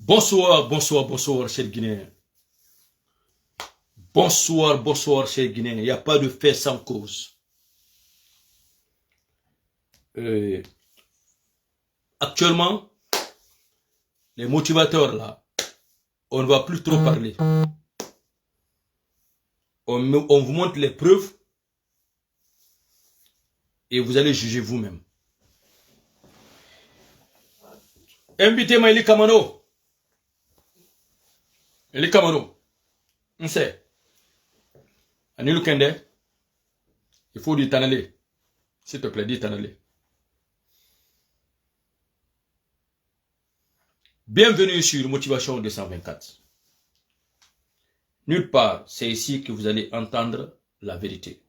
Bonsoir, bonsoir, bonsoir, chers Guinéens. Bonsoir, bonsoir, chers Guinéens. Il n'y a pas de fait sans cause. Actuellement, les motivateurs là, on ne va plus trop parler. On vous montre les preuves et vous allez juger vous-même. Invitez-moi Eli Kamano. Eli Kamano. On sait. Anilou Kende. Il faut dire t'en aller. S'il te plaît, dis t'en aller. Bienvenue sur Motivation 224. Nulle part, c'est ici que vous allez entendre la vérité.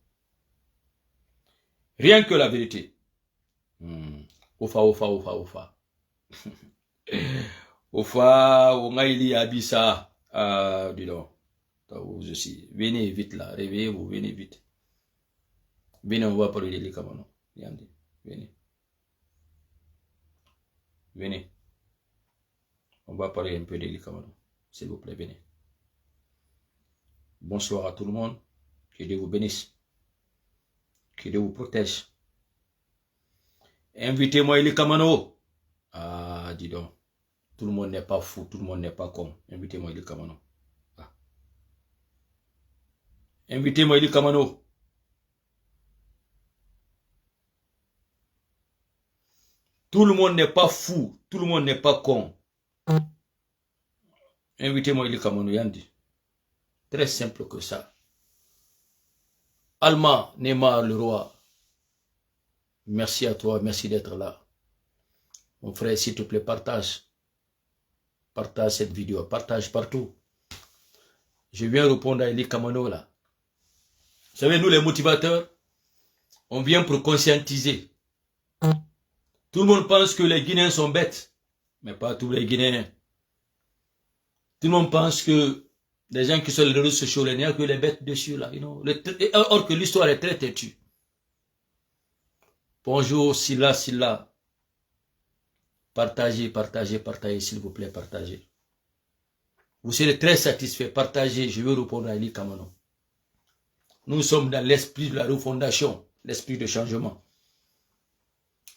Rien que la vérité. Ofa, ofa, ofa, ofa. Ofa, ongaili abisa. Ah, dis donc. Vous aussi. Venez vite là. Réveillez-vous, venez vite. Venez, on va parler de Kamano. Venez. Venez. On va parler un peu de Kamano. S'il vous plaît, venez. Bonsoir à tout le monde. Que Dieu vous bénisse. Que Dieu vous protège. Invitez-moi Eli Kamano. Ah, dis donc. Tout le monde n'est pas fou, tout le monde n'est pas con. Invitez-moi Eli Kamano. Ah. Invitez-moi Eli Kamano. Tout le monde n'est pas fou, tout le monde n'est pas con. Invitez-moi Eli Kamano, Yandi. Très simple que ça. Alma, Neymar, le roi. Merci à toi, merci d'être là. Mon frère, s'il te plaît, partage. Partage cette vidéo, partage partout. Je viens répondre à Eli Kamano là. Vous savez, nous les motivateurs, on vient pour conscientiser. Tout le monde pense que les Guinéens sont bêtes, mais pas tous les Guinéens. Tout le monde pense que les gens qui sont les réseaux sociaux, il n'y a que les bêtes dessus là. Or que l'histoire est très têtue. Bonjour, Silla. Partagez, partagez, partagez, s'il vous plaît, partagez. Vous serez très satisfait. Partagez, je vais répondre à Eli Kamano. Nous sommes dans l'esprit de la refondation, l'esprit de changement.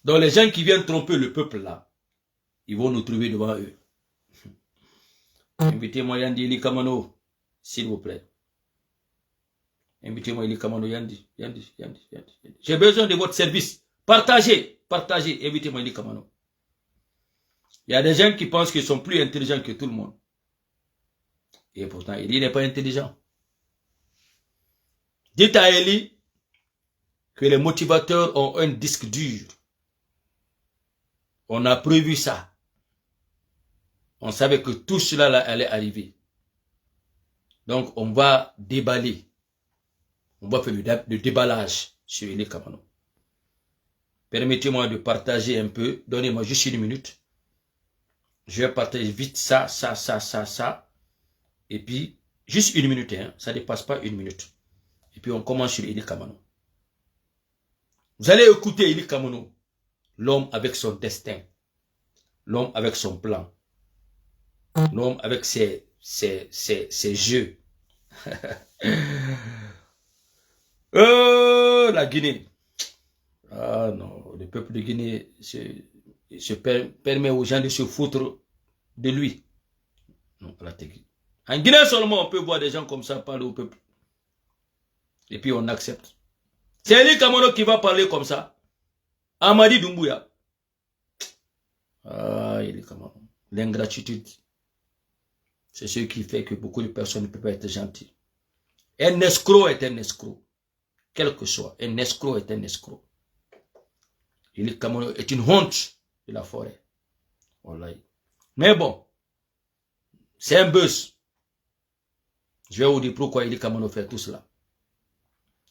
Donc les gens qui viennent tromper le peuple là, ils vont nous trouver devant eux. Invitez-moi Yandi Eli Kamano, s'il vous plaît. Invitez-moi Eli Kamano, Yandi. J'ai besoin de votre service. Partagez, partagez, invitez-moi Eli Kamano. Il y a des gens qui pensent qu'ils sont plus intelligents que tout le monde. Et pourtant, Eli n'est pas intelligent. Dites à Eli que les motivateurs ont un disque dur. On a prévu ça. On savait que tout cela là, allait arriver. Donc, on va déballer. On va faire le déballage sur Eli Kamano. Permettez-moi de partager un peu. Donnez-moi juste une minute. Je vais partager vite ça. Et puis, juste une minute. Hein, ça ne dépasse pas une minute. Et puis, on commence sur Eli Kamano. Vous allez écouter Eli Kamano. L'homme avec son destin. L'homme avec son plan. L'homme avec ses jeux. La Guinée. Ah non, le peuple de Guinée se permet aux gens de se foutre de lui. Non, en Guinée seulement, on peut voir des gens comme ça parler au peuple. Et puis on accepte. C'est Eli Kamano qui va parler comme ça. Amadi Doumbouya. Ah, Eli Kamano. L'ingratitude. C'est ce qui fait que beaucoup de personnes ne peuvent pas être gentilles. Un escroc est un escroc. Quel que soit. Un escroc est un escroc. Eli Kamano est une honte de la forêt. Wallahi. Mais bon, c'est un buzz. Je vais vous dire pourquoi Eli Kamano fait tout cela.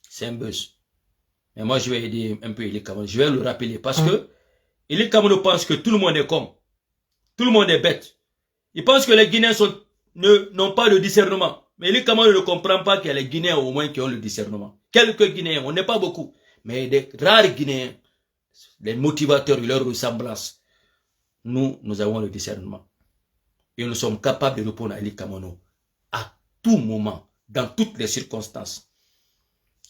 C'est un buzz. Mais moi, je vais aider un peu Eli Kamano. Je vais le rappeler parce que Eli Kamano pense que tout le monde est con. Tout le monde est bête. Il pense que les Guinéens n'ont pas de discernement. Mais Eli Kamano ne comprend pas qu'il y a les Guinéens au moins qui ont le discernement. Quelques Guinéens, on n'est pas beaucoup. Mais des rares Guinéens, les motivateurs et leurs ressemblances, nous avons le discernement. Et nous sommes capables de répondre à Ali Kamano à tout moment, dans toutes les circonstances.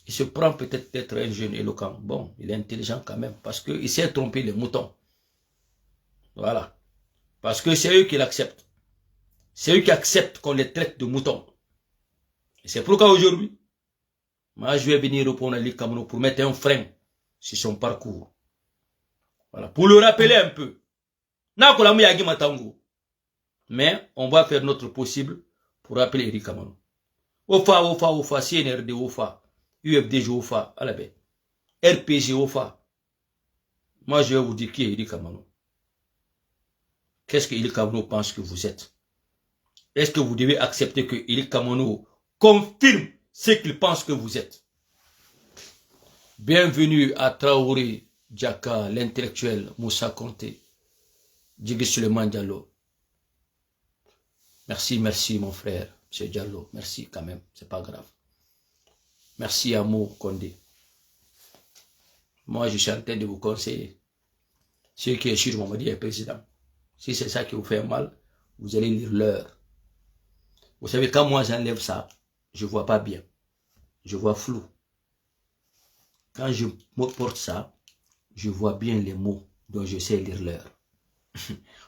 Il se prend peut-être d'être un jeune éloquent. Bon, il est intelligent quand même, parce qu'il sait tromper les moutons. Voilà. Parce que c'est eux qui l'acceptent. C'est eux qui acceptent qu'on les traite de moutons. Et c'est pourquoi aujourd'hui, moi je vais venir répondre à Ali Kamano pour mettre un frein sur son parcours. Voilà. Pour le rappeler un peu. Mais on va faire notre possible pour rappeler Eric Kamano. Ofa, CNRD Ofa, UFDG Ofa, à la baie. RPG Ofa. Moi, je vais vous dire qui est Eric Kamano. Qu'est-ce que Eric Kamano pense que vous êtes? Est-ce que vous devez accepter que Eric Kamano confirme ce qu'il pense que vous êtes? Bienvenue à Traoré Djaka, l'intellectuel Moussa Conté, Djigui Suleiman Diallo. Merci mon frère, M. Diallo. Merci quand même, c'est pas grave. Merci à Mo Condé. Moi, je suis en train de vous conseiller. Ce qui est sûr, Mamadi est président. Si c'est ça qui vous fait mal, vous allez lire l'heure. Vous savez, quand moi j'enlève ça, je vois pas bien. Je vois flou. Quand je porte ça, je vois bien les mots, donc je sais lire l'heure.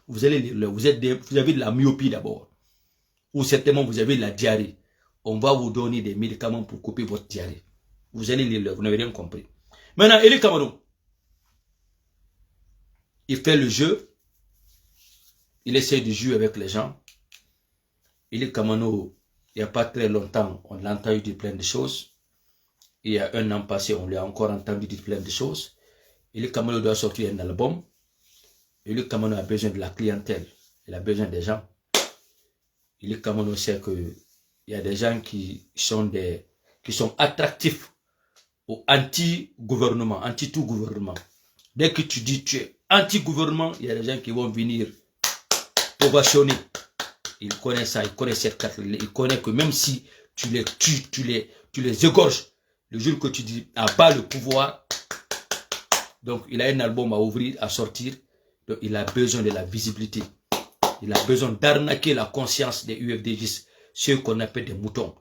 Vous allez lire l'heure. Vous avez de la myopie d'abord. Ou certainement vous avez de la diarrhée. On va vous donner des médicaments pour couper votre diarrhée. Vous allez lire l'heure, vous n'avez rien compris. Maintenant, Eric Kamano, il fait le jeu. Il essaie de jouer avec les gens. Eric Kamano, il n'y a pas très longtemps, on l'a entendu dire plein de choses. Il y a un an passé, on l'a encore entendu dire plein de choses. Eric Kamano doit sortir un album. Eric Kamano a besoin de la clientèle. Il a besoin des gens. Eric Kamano sait qu'il y a des gens qui sont attractifs au anti-gouvernement, anti-tout gouvernement. Dès que tu dis tu es anti-gouvernement, il y a des gens qui vont venir ovationner. Il connaît ça, il connaît cette carte. Il connaît que même si tu les tues, tu les égorges, le jour que tu dis n'a pas le pouvoir, donc il a un album à ouvrir, à sortir, donc il a besoin de la visibilité. Il a besoin d'arnaquer la conscience des UFDJ, ceux qu'on appelle des moutons.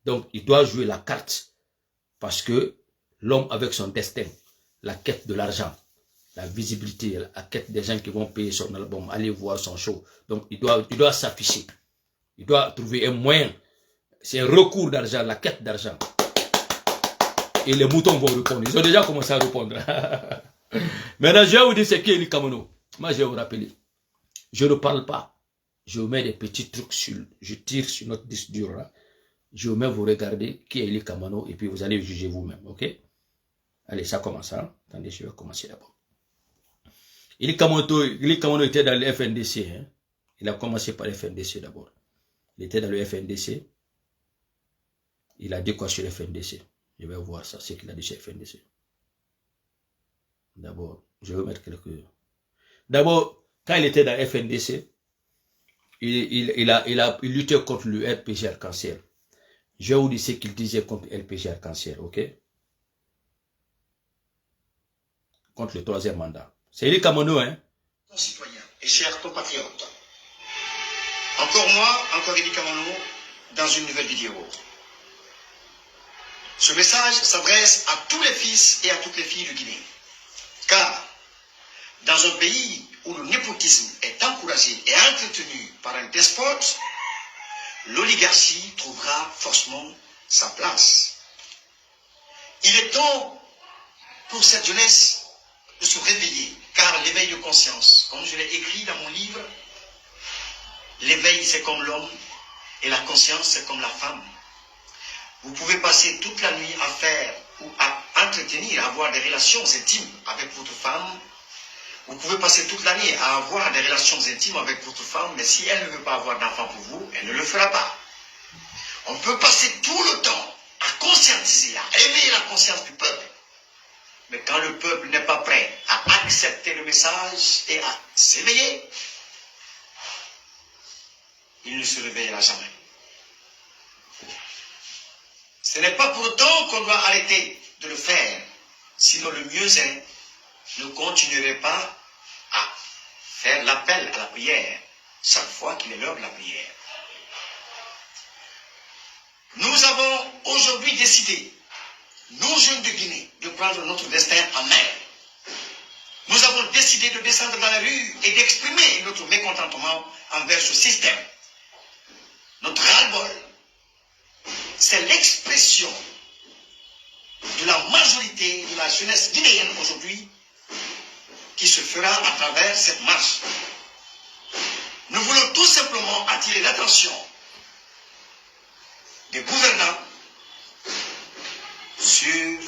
Donc il doit jouer la carte, parce que l'homme avec son destin, la quête de l'argent, la visibilité, la quête des gens qui vont payer son album, aller voir son show. Donc il doit s'afficher. Il doit trouver un moyen. C'est un recours d'argent, la quête d'argent. Et les moutons vont répondre. Ils ont déjà commencé à répondre. Maintenant, je vais vous dire ce qu'est Eric Kamano. Moi, je vais vous rappeler. Je ne parle pas. Je vous mets des petits trucs je tire sur notre disque dur là. Je vous mets vous regarder qui est Eric Kamano et puis vous allez juger vous-même, ok? Allez, ça commence, hein? Attendez, je vais commencer d'abord. Eric Kamano était dans le FNDC, hein? Il a commencé par le FNDC d'abord. Il était dans le FNDC. Il a dit quoi sur le FNDC? Je vais voir ça, ce qu'il a dit sur le FNDC. D'abord, je vais mettre quelques... D'abord, quand il était dans le FNDC, il luttait contre le RPG Arc-en-Ciel. Je vais vous dire ce qu'il disait contre le RPG Arc-en-Ciel, ok? Contre le 3e mandat. C'est Eric Kamano, hein? Concitoyens et chers compatriotes, encore moi, encore Eric Kamano, dans une nouvelle vidéo. Ce message s'adresse à tous les fils et à toutes les filles du Guinée. Car, dans un pays où le népotisme est encouragé et entretenu par un despote, l'oligarchie trouvera forcément sa place. Il est temps pour cette jeunesse de se réveiller, car l'éveil de conscience, comme je l'ai écrit dans mon livre, l'éveil c'est comme l'homme et la conscience c'est comme la femme. Vous pouvez passer toute la nuit à faire ou à entretenir, à avoir des relations intimes avec votre femme. Vous pouvez passer toute la nuit à avoir des relations intimes avec votre femme, mais si elle ne veut pas avoir d'enfant pour vous, elle ne le fera pas. On peut passer tout le temps à conscientiser, à éveiller la conscience du peuple. Mais quand le peuple n'est pas prêt à accepter le message et à s'éveiller, il ne se réveillera jamais. Ce n'est pas pour autant qu'on doit arrêter de le faire. Sinon le mieux est, ne continuerait pas à faire l'appel à la prière. chaque fois qu'il est l'heure de la prière. Nous avons aujourd'hui décidé, nous jeunes de Guinée, de prendre notre destin en main. Nous avons décidé de descendre dans la rue et d'exprimer notre mécontentement envers ce système. Notre ras-le-bol, c'est l'expression de la majorité de la jeunesse guinéenne aujourd'hui qui se fera à travers cette marche. Nous voulons tout simplement attirer l'attention des gouvernants sur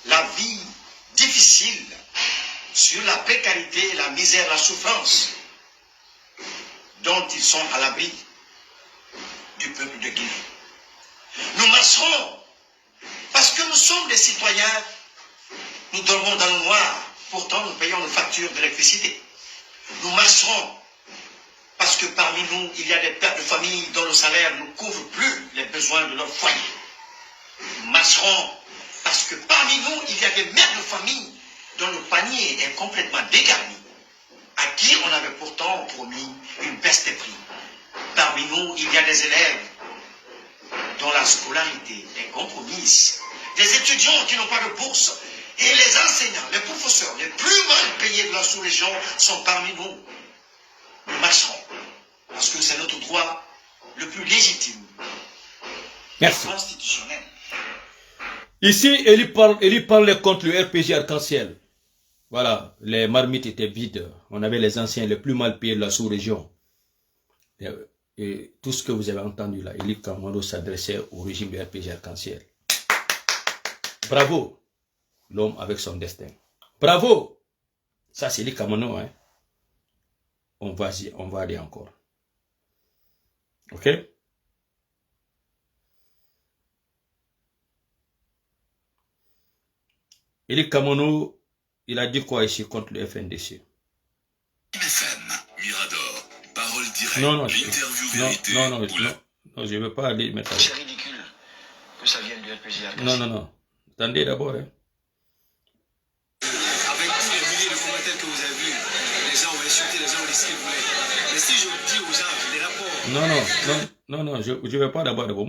la vie difficile, sur la précarité, la misère, la souffrance dont ils sont à l'abri du peuple de Guinée. Nous marcherons parce que nous sommes des citoyens, nous dormons dans le noir, pourtant nous payons nos factures d'électricité. Nous marcherons parce que parmi nous, il y a des pères de famille dont le salaire ne couvre plus les besoins de leur foyer. Nous marcherons parce que parmi nous, il y a des mères de famille dont le panier est complètement dégarni, à qui on avait pourtant promis une baisse des prix. Parmi nous, il y a des élèves dont la scolarité est compromise, des étudiants qui n'ont pas de bourse, et les enseignants, les professeurs les plus mal payés de la sous-région sont parmi nous. Nous marcherons, parce que c'est notre droit le plus légitime et constitutionnel. Ici, il parlait contre le RPG Arc-en-Ciel. Voilà, les marmites étaient vides. On avait les anciens les plus mal payés de la sous-région. Et tout ce que vous avez entendu là, Eli Kamano s'adressait au régime de RPG Arc-en-Ciel. Bravo, l'homme avec son destin. Bravo. Ça, c'est Eli Kamano, hein. On va aller encore. Ok? Eli Kamano, il a dit quoi ici contre le FNDC? FM, Mirador, parole directe, non, l'interview vérité. Non, je ne veux pas aller mettre. C'est ridicule que ça vienne du RPG. Non. Attendez d'abord. Hein. Avec tous les milliers de commentaires que vous avez vus, les gens ont insulté, les gens ont dit ce qu'ils voulaient. Mais si je dis aux gens, les rapports. Non, je ne vais pas d'abord. Merci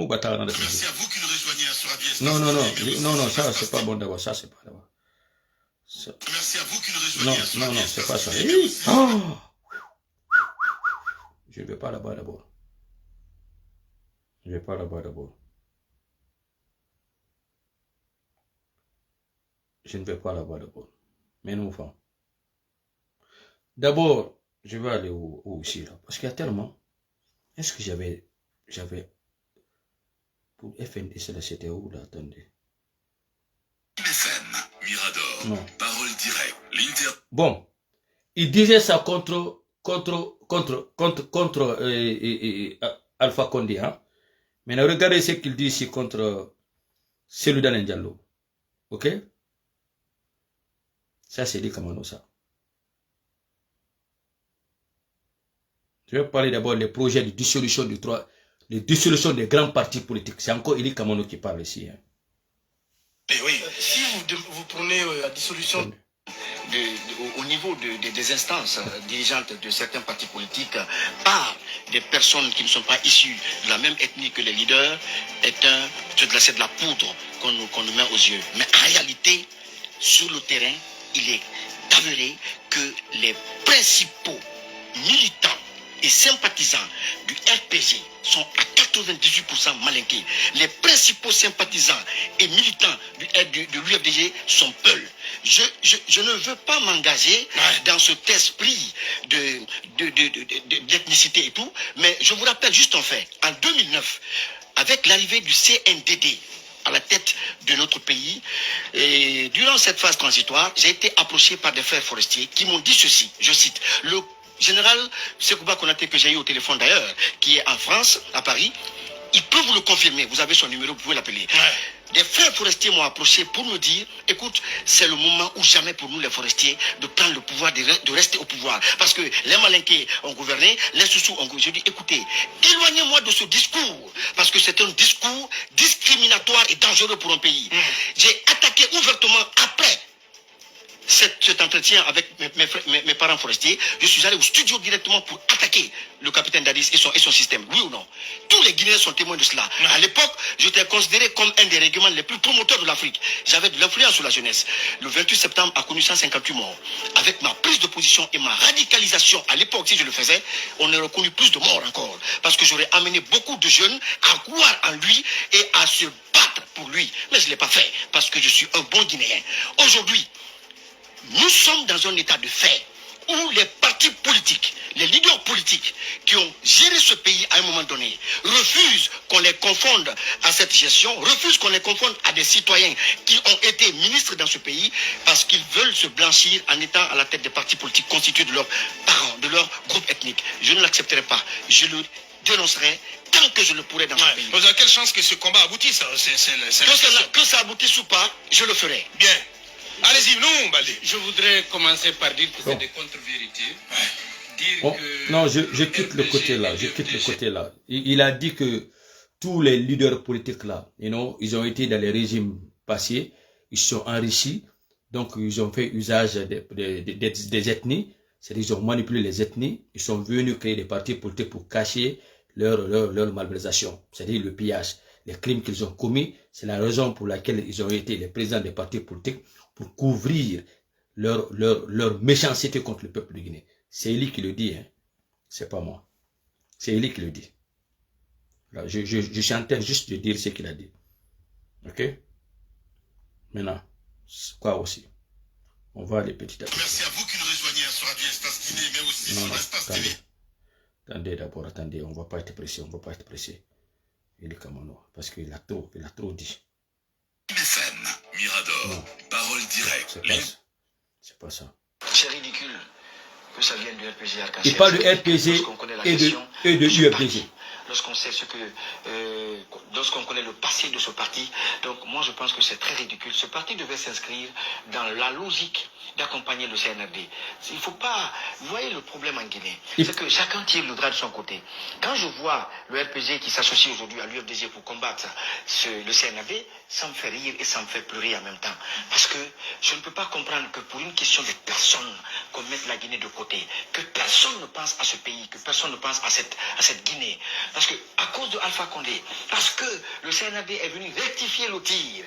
à vous qui nous rejoignez sur ABS. Non, ça c'est pas bon d'abord. Ça c'est pas d'abord. Merci à vous qui nous rejoignez. Non, c'est pas ça. Je ne vais pas là-bas d'abord. Mais non, enfin. D'abord, je vais aller où ici là. Parce qu'il y a tellement. Est-ce que j'avais. Pour FNDC là, c'était où là? Attendez. FM, Mirador, non. Parole directe, l'inter. Bon, il disait ça contre Alpha Condé, hein. Maintenant, regardez ce qu'il dit ici contre Seloudan Ndiallo. Ok? Ça, c'est dit comment ça. Je vais parler d'abord des projets de dissolution des grands partis politiques. C'est encore Eli Kamano qui parle ici. Hein. Oui, si vous prenez la dissolution au niveau des instances dirigeantes de certains partis politiques par des personnes qui ne sont pas issues de la même ethnie que les leaders, c'est de la poudre qu'on nous met aux yeux. Mais en réalité, sur le terrain, il est avéré que les principaux militants et sympathisants du RPG sont à 98% malinqués. Les principaux sympathisants et militants de l'UFDG sont peuls. Je ne veux pas m'engager dans cet esprit d'ethnicité et tout, mais je vous rappelle juste un fait. En 2009, avec l'arrivée du CNDD à la tête de notre pays, et durant cette phase transitoire, j'ai été approché par des frères forestiers qui m'ont dit ceci, je cite, le général Sekouba Konaté, que j'ai eu au téléphone d'ailleurs, qui est en France, à Paris, il peut vous le confirmer, vous avez son numéro, vous pouvez l'appeler. Des frères forestiers m'ont approché pour me dire, écoute, c'est le moment ou jamais pour nous les forestiers de prendre le pouvoir, de rester au pouvoir. Parce que les Malinqués ont gouverné, les Soussous ont gouverné. Je dis, écoutez, éloignez-moi de ce discours, parce que c'est un discours discriminatoire et dangereux pour un pays. J'ai attaqué ouvertement après cet entretien avec mes parents forestiers, je suis allé au studio directement pour attaquer le capitaine Dadis et son système. Oui ou non? Tous les Guinéens sont témoins de cela. À l'époque, j'étais considéré comme un des règlements les plus promoteurs de l'Afrique. J'avais de l'influence sur la jeunesse. Le 28 septembre a connu 158 morts. Avec ma prise de position et ma radicalisation à l'époque, si je le faisais, on aurait reconnu plus de morts encore. Parce que j'aurais amené beaucoup de jeunes à croire en lui et à se battre pour lui. Mais je ne l'ai pas fait parce que je suis un bon Guinéen. Aujourd'hui, nous sommes dans un état de fait où les partis politiques, les leaders politiques qui ont géré ce pays à un moment donné refusent qu'on les confonde à cette gestion, refusent qu'on les confonde à des citoyens qui ont été ministres dans ce pays parce qu'ils veulent se blanchir en étant à la tête des partis politiques constitués de leurs parents, de leur groupe ethnique. Je ne l'accepterai pas. Je le dénoncerai tant que je le pourrai dans ce pays. Vous avez quelle chance que ce combat aboutisse? Que ça aboutisse ou pas, je le ferai. Bien. Allez-y, nous, Baldé. Je voudrais commencer par dire que c'est des contre-vérités. Non, je quitte le côté là. Je quitte le côté là. Il a dit que tous les leaders politiques là, ils ont été dans les régimes passés, ils se sont enrichis, donc ils ont fait usage des ethnies, c'est-à-dire ils ont manipulé les ethnies, ils sont venus créer des partis politiques pour cacher leur malversation, c'est-à-dire le pillage, les crimes qu'ils ont commis. C'est la raison pour laquelle ils ont été les présidents des partis politiques, pour couvrir leur méchanceté contre le peuple de Guinée. C'est lui qui le dit, hein. C'est pas moi. C'est lui qui le dit. Là, je suis en train juste de dire ce qu'il a dit. Ok? Maintenant, quoi aussi? On va aller petit à petit. Merci à vous qui nous rejoignez sur Radio Espace Guinée, mais aussi sur Espace TV. Attendez d'abord, attendez, on va pas être pressé, Il est comme nous, parce qu'il a trop dit. FM, Mirador, parole directe. C'est pas ça. C'est ridicule que ça vienne du RPG Arc-en-Ciel. Il parle du RPG et de UFDG. Lorsqu'on sait lorsqu'on connaît le passé de ce parti, donc moi je pense que c'est très ridicule. Ce parti devait s'inscrire dans la logique d'accompagner le CNRD. Il ne faut pas... Vous voyez le problème en Guinée, c'est que chacun tire le drap de son côté. Quand je vois le RPG qui s'associe aujourd'hui à l'UFDG pour combattre le CNRD, ça me fait rire et ça me fait pleurer en même temps. Parce que je ne peux pas comprendre que pour une question de personne, qu'on mette la Guinée de côté, que personne ne pense à ce pays, que personne ne pense à cette Guinée. Parce que à cause de Alpha Condé, parce que le CNRD est venu rectifier le tir,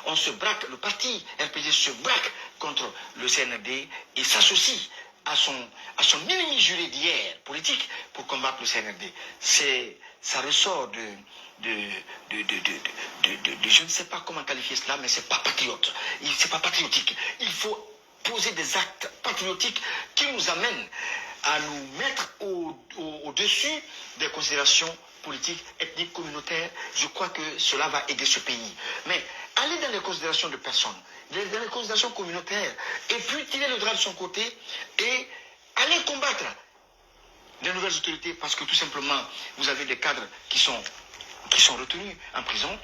on se braque, le parti RPG se braque contre le CNRD et s'associe à son ennemi juré d'hier politique pour combattre le CNRD. Ça ressort de je ne sais pas comment qualifier cela, mais c'est pas patriote. C'est pas patriotique. Il faut poser des actes patriotiques qui nous amènent à nous mettre au-dessus des considérations politiques, ethniques, communautaires. Je crois que cela va aider ce pays. Mais aller dans les considérations de personnes, dans les considérations communautaires, et puis tirer le drap de son côté et aller combattre les nouvelles autorités, parce que tout simplement, vous avez des cadres qui sont retenus en prison.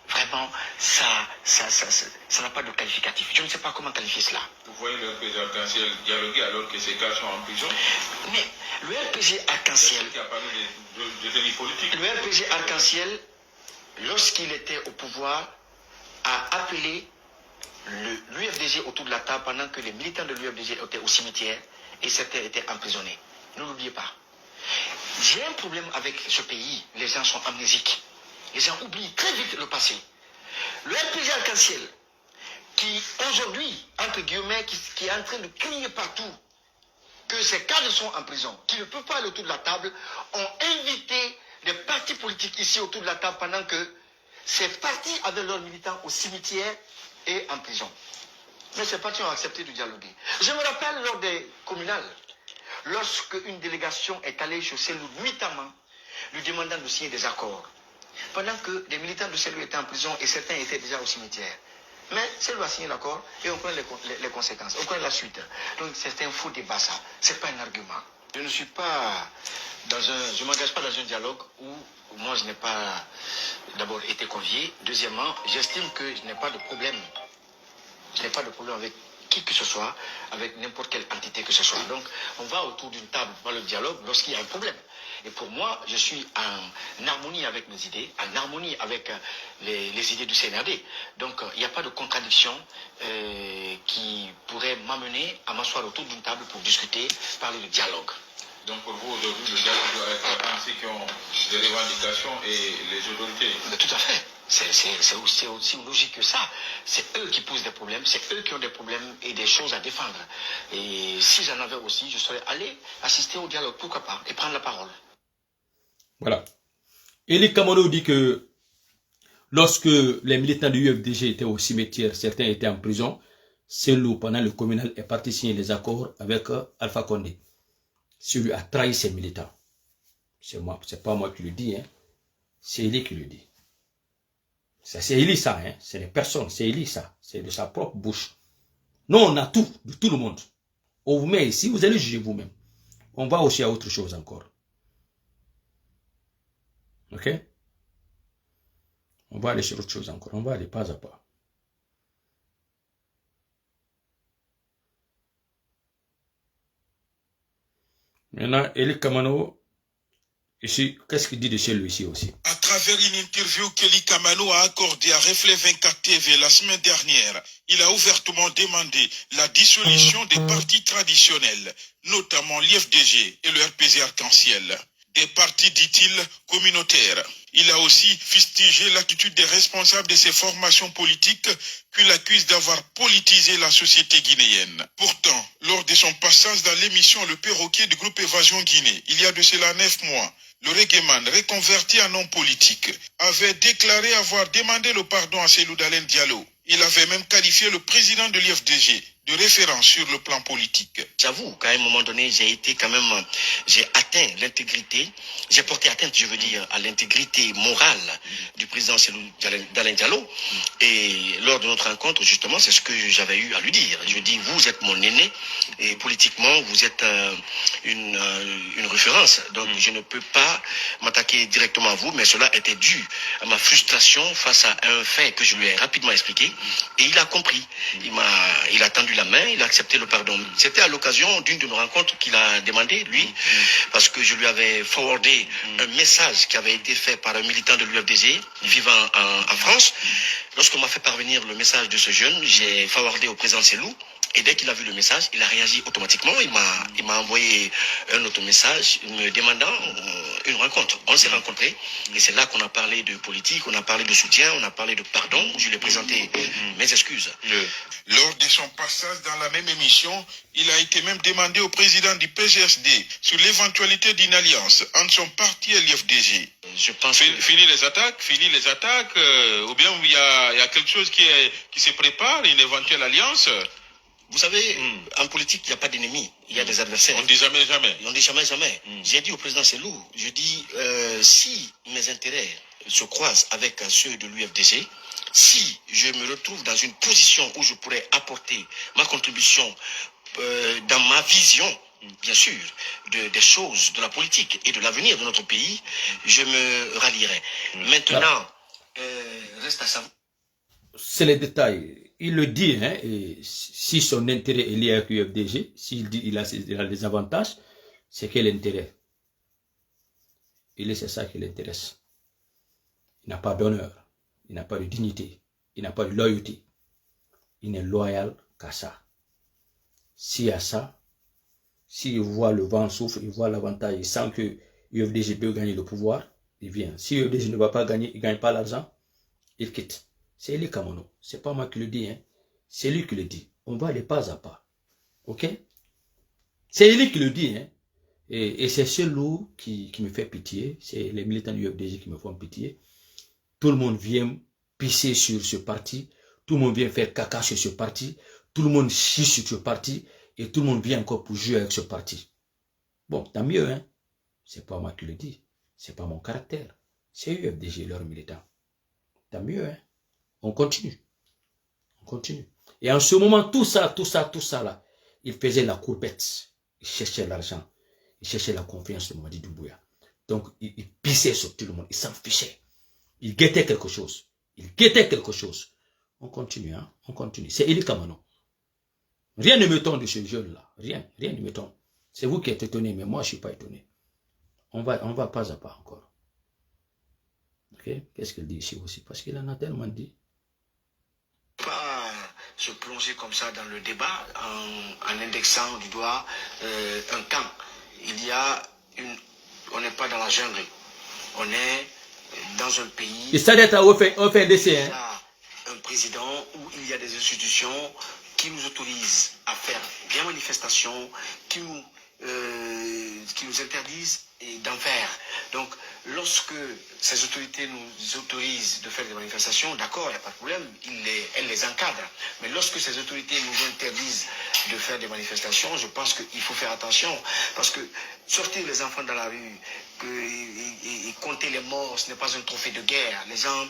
Vraiment, ça n'a pas de qualificatif. Je ne sais pas comment qualifier cela. Vous voyez le RPG Arc-en-Ciel dialoguer alors que ces gars sont en prison? Mais le RPG Arc-en-Ciel... Qui a parlé de délit politique. Le RPG Arc-en-Ciel, lorsqu'il était au pouvoir, a appelé l'UFDG autour de la table pendant que les militants de l'UFDG étaient au cimetière et certains étaient emprisonnés. Ne l'oubliez pas. J'ai un problème avec ce pays. Les gens sont amnésiques. Les gens oublient très vite le passé. Le RPG Arc-en-Ciel, qui aujourd'hui, entre guillemets, qui est en train de crier partout que ces cadres sont en prison, qui ne peuvent pas aller autour de la table, ont invité des partis politiques ici autour de la table pendant que ces partis avaient leurs militants au cimetière et en prison. Mais ces partis ont accepté de dialoguer. Je me rappelle lors des communales, lorsque une délégation est allée chez Selou nuitamment, lui demandant de signer des accords, pendant que des militants de Selou étaient en prison et certains étaient déjà au cimetière. Mais Selou a signé l'accord et on connaît les conséquences, on connaît la suite. Donc c'est un faux débat ça, c'est pas un argument. Je ne suis pas je m'engage pas dans un dialogue où moi je n'ai pas d'abord été convié. Deuxièmement, j'estime que je n'ai pas de problème. Je n'ai pas de problème avec qui que ce soit, avec n'importe quelle entité que ce soit. Donc, on va autour d'une table dans le dialogue lorsqu'il y a un problème. Et pour moi, je suis en harmonie avec mes idées, en harmonie avec les idées du CNRD. Donc, il n'y a pas de contradiction qui pourrait m'amener à m'asseoir autour d'une table pour discuter, parler de dialogue. Donc pour vous, aujourd'hui, le dialogue doit être entre ceux qui ont des revendications et les autorités. Mais tout à fait. C'est aussi logique que ça. C'est eux qui posent des problèmes, c'est eux qui ont des problèmes et des choses à défendre. Et si j'en avais aussi, je serais allé assister au dialogue, pourquoi pas, et prendre la parole. Voilà. Elie Kamano dit que lorsque les militants du UFDG étaient au cimetière, certains étaient en prison, Selou, pendant le communal, est parti signer les accords avec Alpha Condé. Celui a trahi ses militants. C'est pas moi qui le dis, hein. C'est Elie qui le dit. C'est Elie ça, hein. C'est les personnes, c'est Elie ça. C'est de sa propre bouche. Nous, on a tout, de tout le monde. On vous met ici, vous allez juger vous-même. On va aussi à autre chose encore. Ok? On va aller sur autre chose encore. On va aller pas à pas. Maintenant, Elie Kamano, ici, qu'est-ce qu'il dit de celui-ci aussi? À travers une interview qu'Elie Kamano a accordée à Reflet 24 TV la semaine dernière, il a ouvertement demandé la dissolution des partis traditionnels, notamment l'IFDG et le RPG Arc-en-Ciel. Des partis, dit-il, communautaires. Il a aussi fustigé l'attitude des responsables de ces formations politiques qu'il accuse d'avoir politisé la société guinéenne. Pourtant, lors de son passage dans l'émission Le Perroquet du groupe Évasion Guinée, il y a de cela 9 mois, le reggaeman, reconverti en homme politique, avait déclaré avoir demandé le pardon à Selou Dalein Diallo. Il avait même qualifié le président de l'IFDG de référence sur le plan politique. J'avoue qu'à un moment donné, j'ai atteint l'intégrité, j'ai porté atteinte, je veux dire, à l'intégrité morale du président Selou Dalein Diallo. Et lors de notre rencontre, justement, c'est ce que j'avais eu à lui dire. Je dis, vous êtes mon aîné, et politiquement, vous êtes une référence. Donc, je ne peux pas m'attaquer directement à vous, mais cela était dû à ma frustration face à un fait que je lui ai rapidement expliqué. Et il a compris. Il a tendu la main, il a accepté le pardon. C'était à l'occasion d'une de nos rencontres qu'il a demandé, lui, parce que je lui avais forwardé un message qui avait été fait par un militant de l'UFDG vivant en France. Lorsqu'on m'a fait parvenir le message de ce jeune, j'ai forwardé au président Selou. Et dès qu'il a vu le message, il a réagi automatiquement. Il m'a envoyé un autre message me demandant une rencontre. On s'est rencontrés et c'est là qu'on a parlé de politique, on a parlé de soutien, on a parlé de pardon. Je lui ai présenté mes excuses. Lors de son passage dans la même émission, il a été même demandé au président du PGSD sur l'éventualité d'une alliance entre son parti et l'IFDG. Je pense Fini les attaques, ou bien il y a quelque chose qui se prépare, une éventuelle alliance. Vous savez, en politique, il n'y a pas d'ennemis, il y a des adversaires. On ne dit jamais. On ne dit jamais. J'ai dit au président Selou, je dis, si mes intérêts se croisent avec ceux de l'UFDG, si je me retrouve dans une position où je pourrais apporter ma contribution dans ma vision, bien sûr, des choses, de la politique et de l'avenir de notre pays, je me rallierai. Maintenant, reste à savoir. C'est les détails. Il le dit, hein, et si son intérêt est lié avec l'UFDG, s'il dit qu'il a des avantages, c'est quel intérêt? C'est ça qui l'intéresse. Il n'a pas d'honneur, il n'a pas de dignité, il n'a pas de loyauté. Il n'est loyal qu'à ça. S'il y a ça, s'il voit le vent souffle, il voit l'avantage, il sent que l'UFDG peut gagner le pouvoir, il vient. Si l'UFDG ne va pas gagner, il ne gagne pas l'argent, il quitte. C'est Elie Kamano. C'est pas moi qui le dis, hein. C'est lui qui le dit. On va aller pas à pas. Ok? C'est Elie qui le dit, hein. Et c'est celui qui me fait pitié. C'est les militants du UFDG qui me font pitié. Tout le monde vient pisser sur ce parti. Tout le monde vient faire caca sur ce parti. Tout le monde chie sur ce parti. Et tout le monde vient encore pour jouer avec ce parti. Bon, tant mieux, hein. C'est pas moi qui le dis. C'est pas mon caractère. C'est UFDG, leurs militants. Tant mieux, hein. On continue. Et en ce moment, tout ça là, il faisait la courbette. Il cherchait l'argent. Il cherchait la confiance de Mamadi Doumbouya. Donc, il pissait sur tout le monde. Il s'en fichait. Il guettait quelque chose. On continue, hein. On continue. C'est Elie Kamano. Rien ne m'étonne de ce jeune-là. Rien ne m'étonne. C'est vous qui êtes étonné, mais moi, je ne suis pas étonné. On va pas à pas encore. Ok? Qu'est-ce qu'il dit ici aussi? Parce qu'il en a tellement dit. se plonger comme ça dans le débat en indexant du doigt un camp. On n'est pas dans la jungle, on est dans un pays. Et ça doit être au FNDC. Il y a un président où il y a des institutions qui nous autorisent à faire des manifestations, qui nous interdisent d'en faire. Donc, lorsque ces autorités nous autorisent de faire des manifestations, d'accord, il n'y a pas de problème, elles les encadrent. Mais lorsque ces autorités nous interdisent de faire des manifestations, je pense qu'il faut faire attention. Parce que sortir les enfants dans la rue, et compter les morts, ce n'est pas un trophée de guerre. Les gens...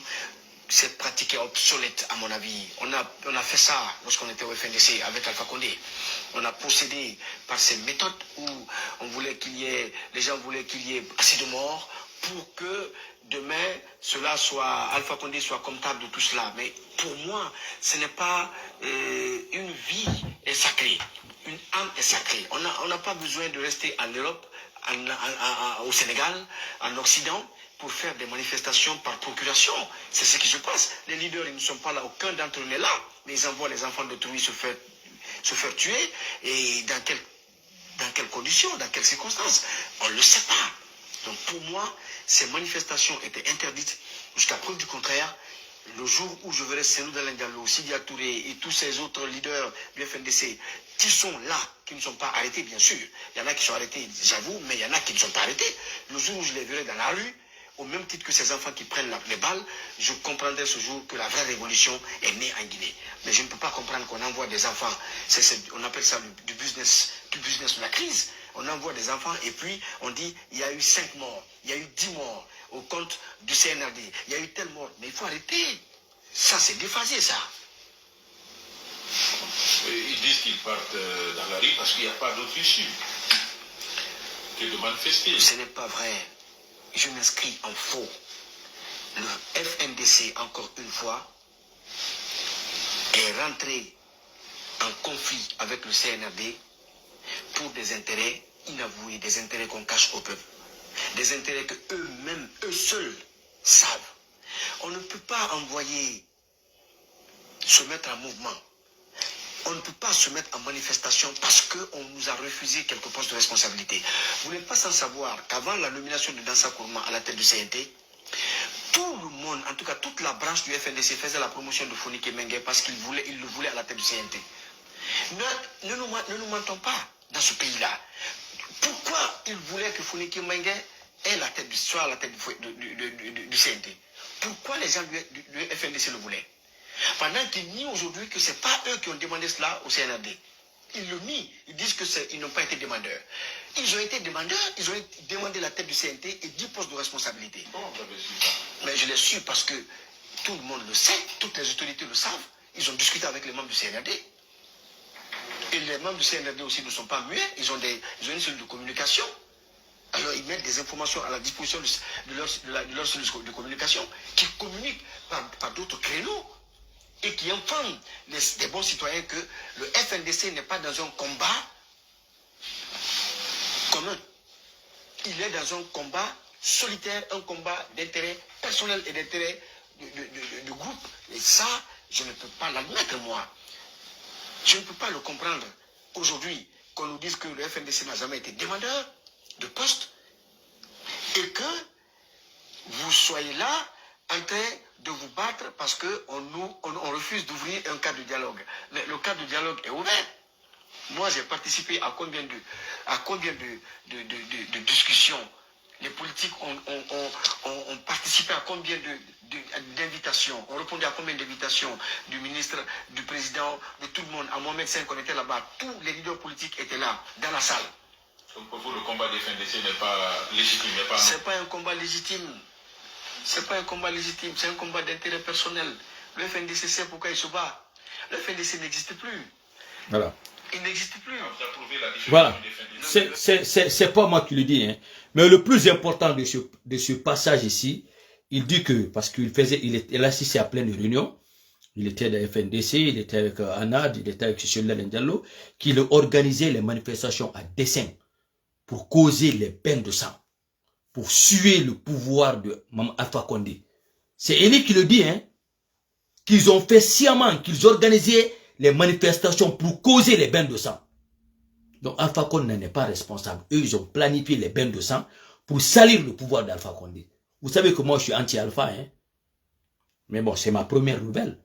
Cette pratique est obsolète à mon avis. On a fait ça lorsqu'on était au FNDC avec Alpha Condé. On a procédé par ces méthodes où les gens voulaient qu'il y ait assez de morts pour que demain, Alpha Condé soit comptable de tout cela. Mais pour moi, ce n'est pas une vie est sacrée. Une âme est sacrée. On n'a pas besoin de rester en Europe, au Sénégal, en Occident, pour faire des manifestations par procuration. C'est ce qui se passe. Les leaders, ils ne sont pas là, aucun d'entre eux n'est là. Mais ils envoient les enfants d'autrui se faire tuer. Et dans quelles conditions, dans quelles circonstances? On ne le sait pas. Donc pour moi, ces manifestations étaient interdites jusqu'à preuve du contraire. Le jour où je verrai Senou Dalein Diallo, Sidia Touré et tous ces autres leaders du FNDC qui sont là, qui ne sont pas arrêtés, bien sûr. Il y en a qui sont arrêtés, j'avoue, mais il y en a qui ne sont pas arrêtés. Le jour où je les verrai dans la rue, au même titre que ces enfants qui prennent les balles, je comprendrai ce jour que la vraie révolution est née en Guinée. Mais je ne peux pas comprendre qu'on envoie des enfants, on appelle ça du business de la crise. On envoie des enfants et puis on dit il y a eu 5 morts, il y a eu 10 morts au compte du CNRD, il y a eu telle mort. Mais il faut arrêter. Ça, c'est déphasé, ça. Ils disent qu'ils partent dans la rue parce qu'il n'y a pas d'autre issue que de manifester. Ce n'est pas vrai. Je m'inscris en faux. Le FNDC, encore une fois, est rentré en conflit avec le CNRD pour des intérêts inavoués, des intérêts qu'on cache au peuple, des intérêts que eux-mêmes, eux seuls, savent. On ne peut pas se mettre en mouvement. On ne peut pas se mettre en manifestation parce qu'on nous a refusé quelques postes de responsabilité. Vous n'êtes pas sans savoir qu'avant la nomination de Dansa Kourma à la tête du CNT, tout le monde, en tout cas toute la branche du FNDC faisait la promotion de Fonike Mengue parce qu'il le voulait à la tête du CNT. Ne nous mentons pas dans ce pays-là. Pourquoi il voulait que Fonike Mengue soit à la tête du CNT? Pourquoi les gens du FNDC le voulaient? Pendant qu'ils nient aujourd'hui que ce n'est pas eux qui ont demandé cela au CNRD. Ils le nient. Ils disent qu'ils n'ont pas été demandeurs. Ils ont été demandeurs, ils ont demandé la tête du CNT et 10 postes de responsabilité. Mais je l'ai su parce que tout le monde le sait, toutes les autorités le savent. Ils ont discuté avec les membres du CNRD. Et les membres du CNRD aussi ne sont pas muets, ils ont une cellule de communication. Alors ils mettent des informations à la disposition de leur cellule de communication qui communiquent par d'autres créneaux. Et qui informe des bons citoyens que le FNDC n'est pas dans un combat commun. Il est dans un combat solitaire, un combat d'intérêt personnel et d'intérêt de groupe. Et ça, je ne peux pas l'admettre, moi. Je ne peux pas le comprendre. Aujourd'hui, qu'on nous dise que le FNDC n'a jamais été demandeur de poste et que vous soyez là en train de vous battre parce qu'on refuse d'ouvrir un cadre de dialogue. Mais le cadre de dialogue est ouvert. Moi, j'ai participé à combien de discussions. Les politiques ont participé à combien d'invitations. On répondait à combien d'invitations du ministre, du président, de tout le monde. À Mohamed V, on était là-bas. Tous les leaders politiques étaient là, dans la salle. Donc pour vous, le combat des FNDC n'est pas légitime. Ce n'est pas un combat légitime. Ce n'est pas un combat légitime, c'est un combat d'intérêt personnel. Le FNDC sait pourquoi il se bat. Le FNDC n'existe plus. Voilà. Il n'existe plus. Voilà. C'est pas moi qui le dis. Hein. Mais le plus important de ce passage ici, il dit que, parce qu'il assistait à plein de réunions, il était dans la FNDC, il était avec Anad, il était avec Senou Dalein Diallo, qu'il organisait les manifestations à dessein pour causer les peines de sang, pour suer le pouvoir de Mme Alpha Condé. C'est Eli qui le dit, hein, qu'ils ont fait sciemment, qu'ils organisaient les manifestations pour causer les bains de sang. Donc Alpha Condé n'est pas responsable. Eux, ils ont planifié les bains de sang pour salir le pouvoir d'Alpha Condé. Vous savez que moi, je suis anti-Alpha, hein. Mais bon, c'est ma première nouvelle.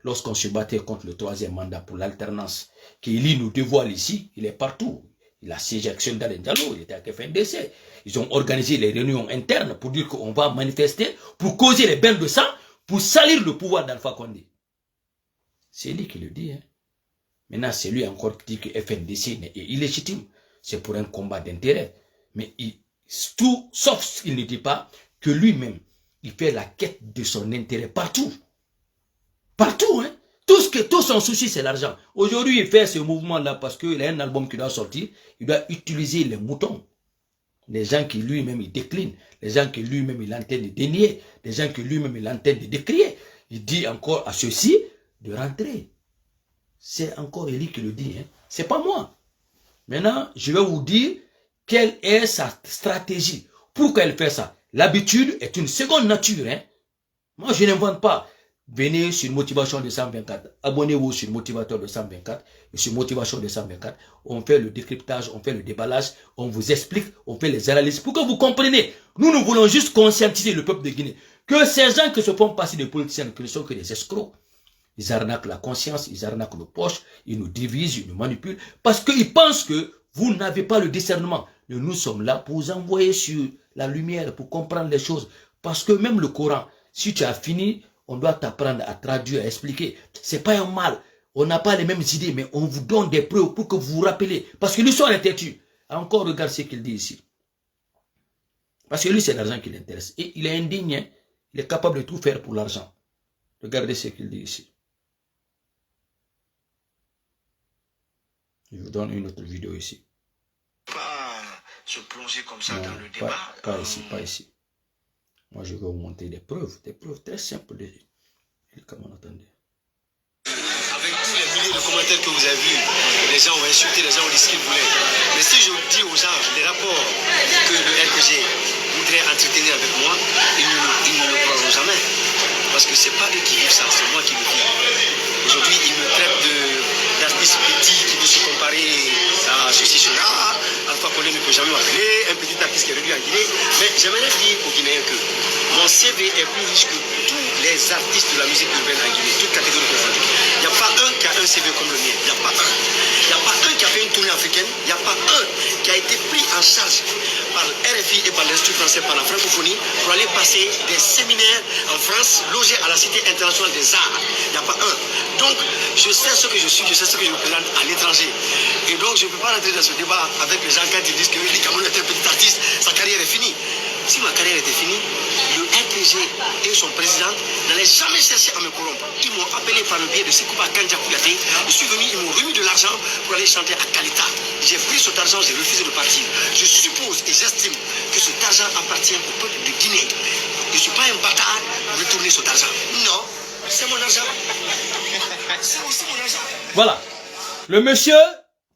Lorsqu'on se battait contre le 3e mandat pour l'alternance, qu'Eli nous dévoile ici, il est partout. Il a siégé avec Soldat Diallo, il était avec FNDC. Ils ont organisé les réunions internes pour dire qu'on va manifester, pour causer les bains de sang, pour salir le pouvoir d'Alpha Condé. C'est lui qui le dit, hein. Maintenant, c'est lui encore qui dit que FNDC est illégitime. C'est pour un combat d'intérêt. Mais tout, sauf qu'il ne dit pas que lui-même, il fait la quête de son intérêt partout. Partout, hein. Tout son souci, c'est l'argent. Aujourd'hui, il fait ce mouvement-là parce qu'il a un album qui doit sortir. Il doit utiliser les moutons. Les gens qui lui-même, il décline. Les gens que lui-même, il entend de dénier. Les gens que lui-même, il entend de décrier. Il dit encore à ceux-ci de rentrer. C'est encore Eli qui le dit. Hein. C'est pas moi. Maintenant, je vais vous dire quelle est sa stratégie. Pourquoi elle fait ça? L'habitude est une seconde nature. Hein. Moi, je n'invente pas. Venez sur Motivation 224. Abonnez-vous sur Motivateur 224. Et sur Motivation 224, on fait le décryptage, on fait le déballage, on vous explique, on fait les analyses pour que vous compreniez. Nous voulons juste conscientiser le peuple de Guinée. Que ces gens qui se font passer des politiciens, qui ne sont que des escrocs. Ils arnaquent la conscience, ils arnaquent nos poches, ils nous divisent, ils nous manipulent. Parce qu'ils pensent que vous n'avez pas le discernement. Mais nous sommes là pour vous envoyer sur la lumière, pour comprendre les choses. Parce que même le Coran, si tu as fini, on doit t'apprendre à traduire, à expliquer. C'est pas un mal. On n'a pas les mêmes idées, mais on vous donne des preuves pour que vous vous rappelez. Parce que l'histoire est têtue. Encore, regarde ce qu'il dit ici. Parce que lui, c'est l'argent qui l'intéresse. Et il est indigne. Hein? Il est capable de tout faire pour l'argent. Regardez ce qu'il dit ici. Je vous donne une autre vidéo ici. Pas se plonger comme ça dans le débat. Pas ici, pas ici. Moi, je vais vous montrer des preuves très simples. Comment on entendait. Avec tous les milliers de commentaires que vous avez vus, les gens ont insulté, les gens ont dit ce qu'ils voulaient. Mais si je dis aux gens les rapports que le RPG voudrait entretenir avec moi, ils ne le croiront jamais. Parce que ce n'est pas eux qui vivent ça, c'est moi qui le vis. Aujourd'hui, ils me traitent d'artiste petit qui veut se comparer à ceci, cela. Alpha Condé ne peut jamais m'appeler, un petit artiste qui est réduit en Guinée. Mais j'aimerais dire aux Guinéens que mon CV est plus riche que tous les artistes de la musique urbaine en Guinée, toutes catégories confondues. Il n'y a pas un qui a un CV comme le mien, il n'y a pas un. Il n'y a pas un qui a fait une tournée africaine, il n'y a pas un qui a été pris en charge par RFI et par l'Institut français, par la francophonie, pour aller passer des séminaires en France, logés à la Cité internationale des arts. Il n'y a pas un. Donc, je sais ce que je suis, je sais ce que je représente à l'étranger. Et donc, je ne peux pas rentrer dans ce débat avec les gens quand ils disent que Eli Kamano est un petit artiste, sa carrière est finie. Si ma carrière était finie, le RPG et son président n'allaient jamais chercher à me corrompre. Ils m'ont appelé par le biais de Sekouba Kandja Kouyaté. Je suis venu, ils m'ont remis de l'argent pour aller chanter à Kalita. J'ai pris cet argent, j'ai refusé de partir. Je suppose et j'estime que cet argent appartient au peuple de Guinée. Je ne suis pas un bâtard pour retourner cet argent. Non, c'est mon argent. C'est aussi mon argent. Voilà. Le monsieur,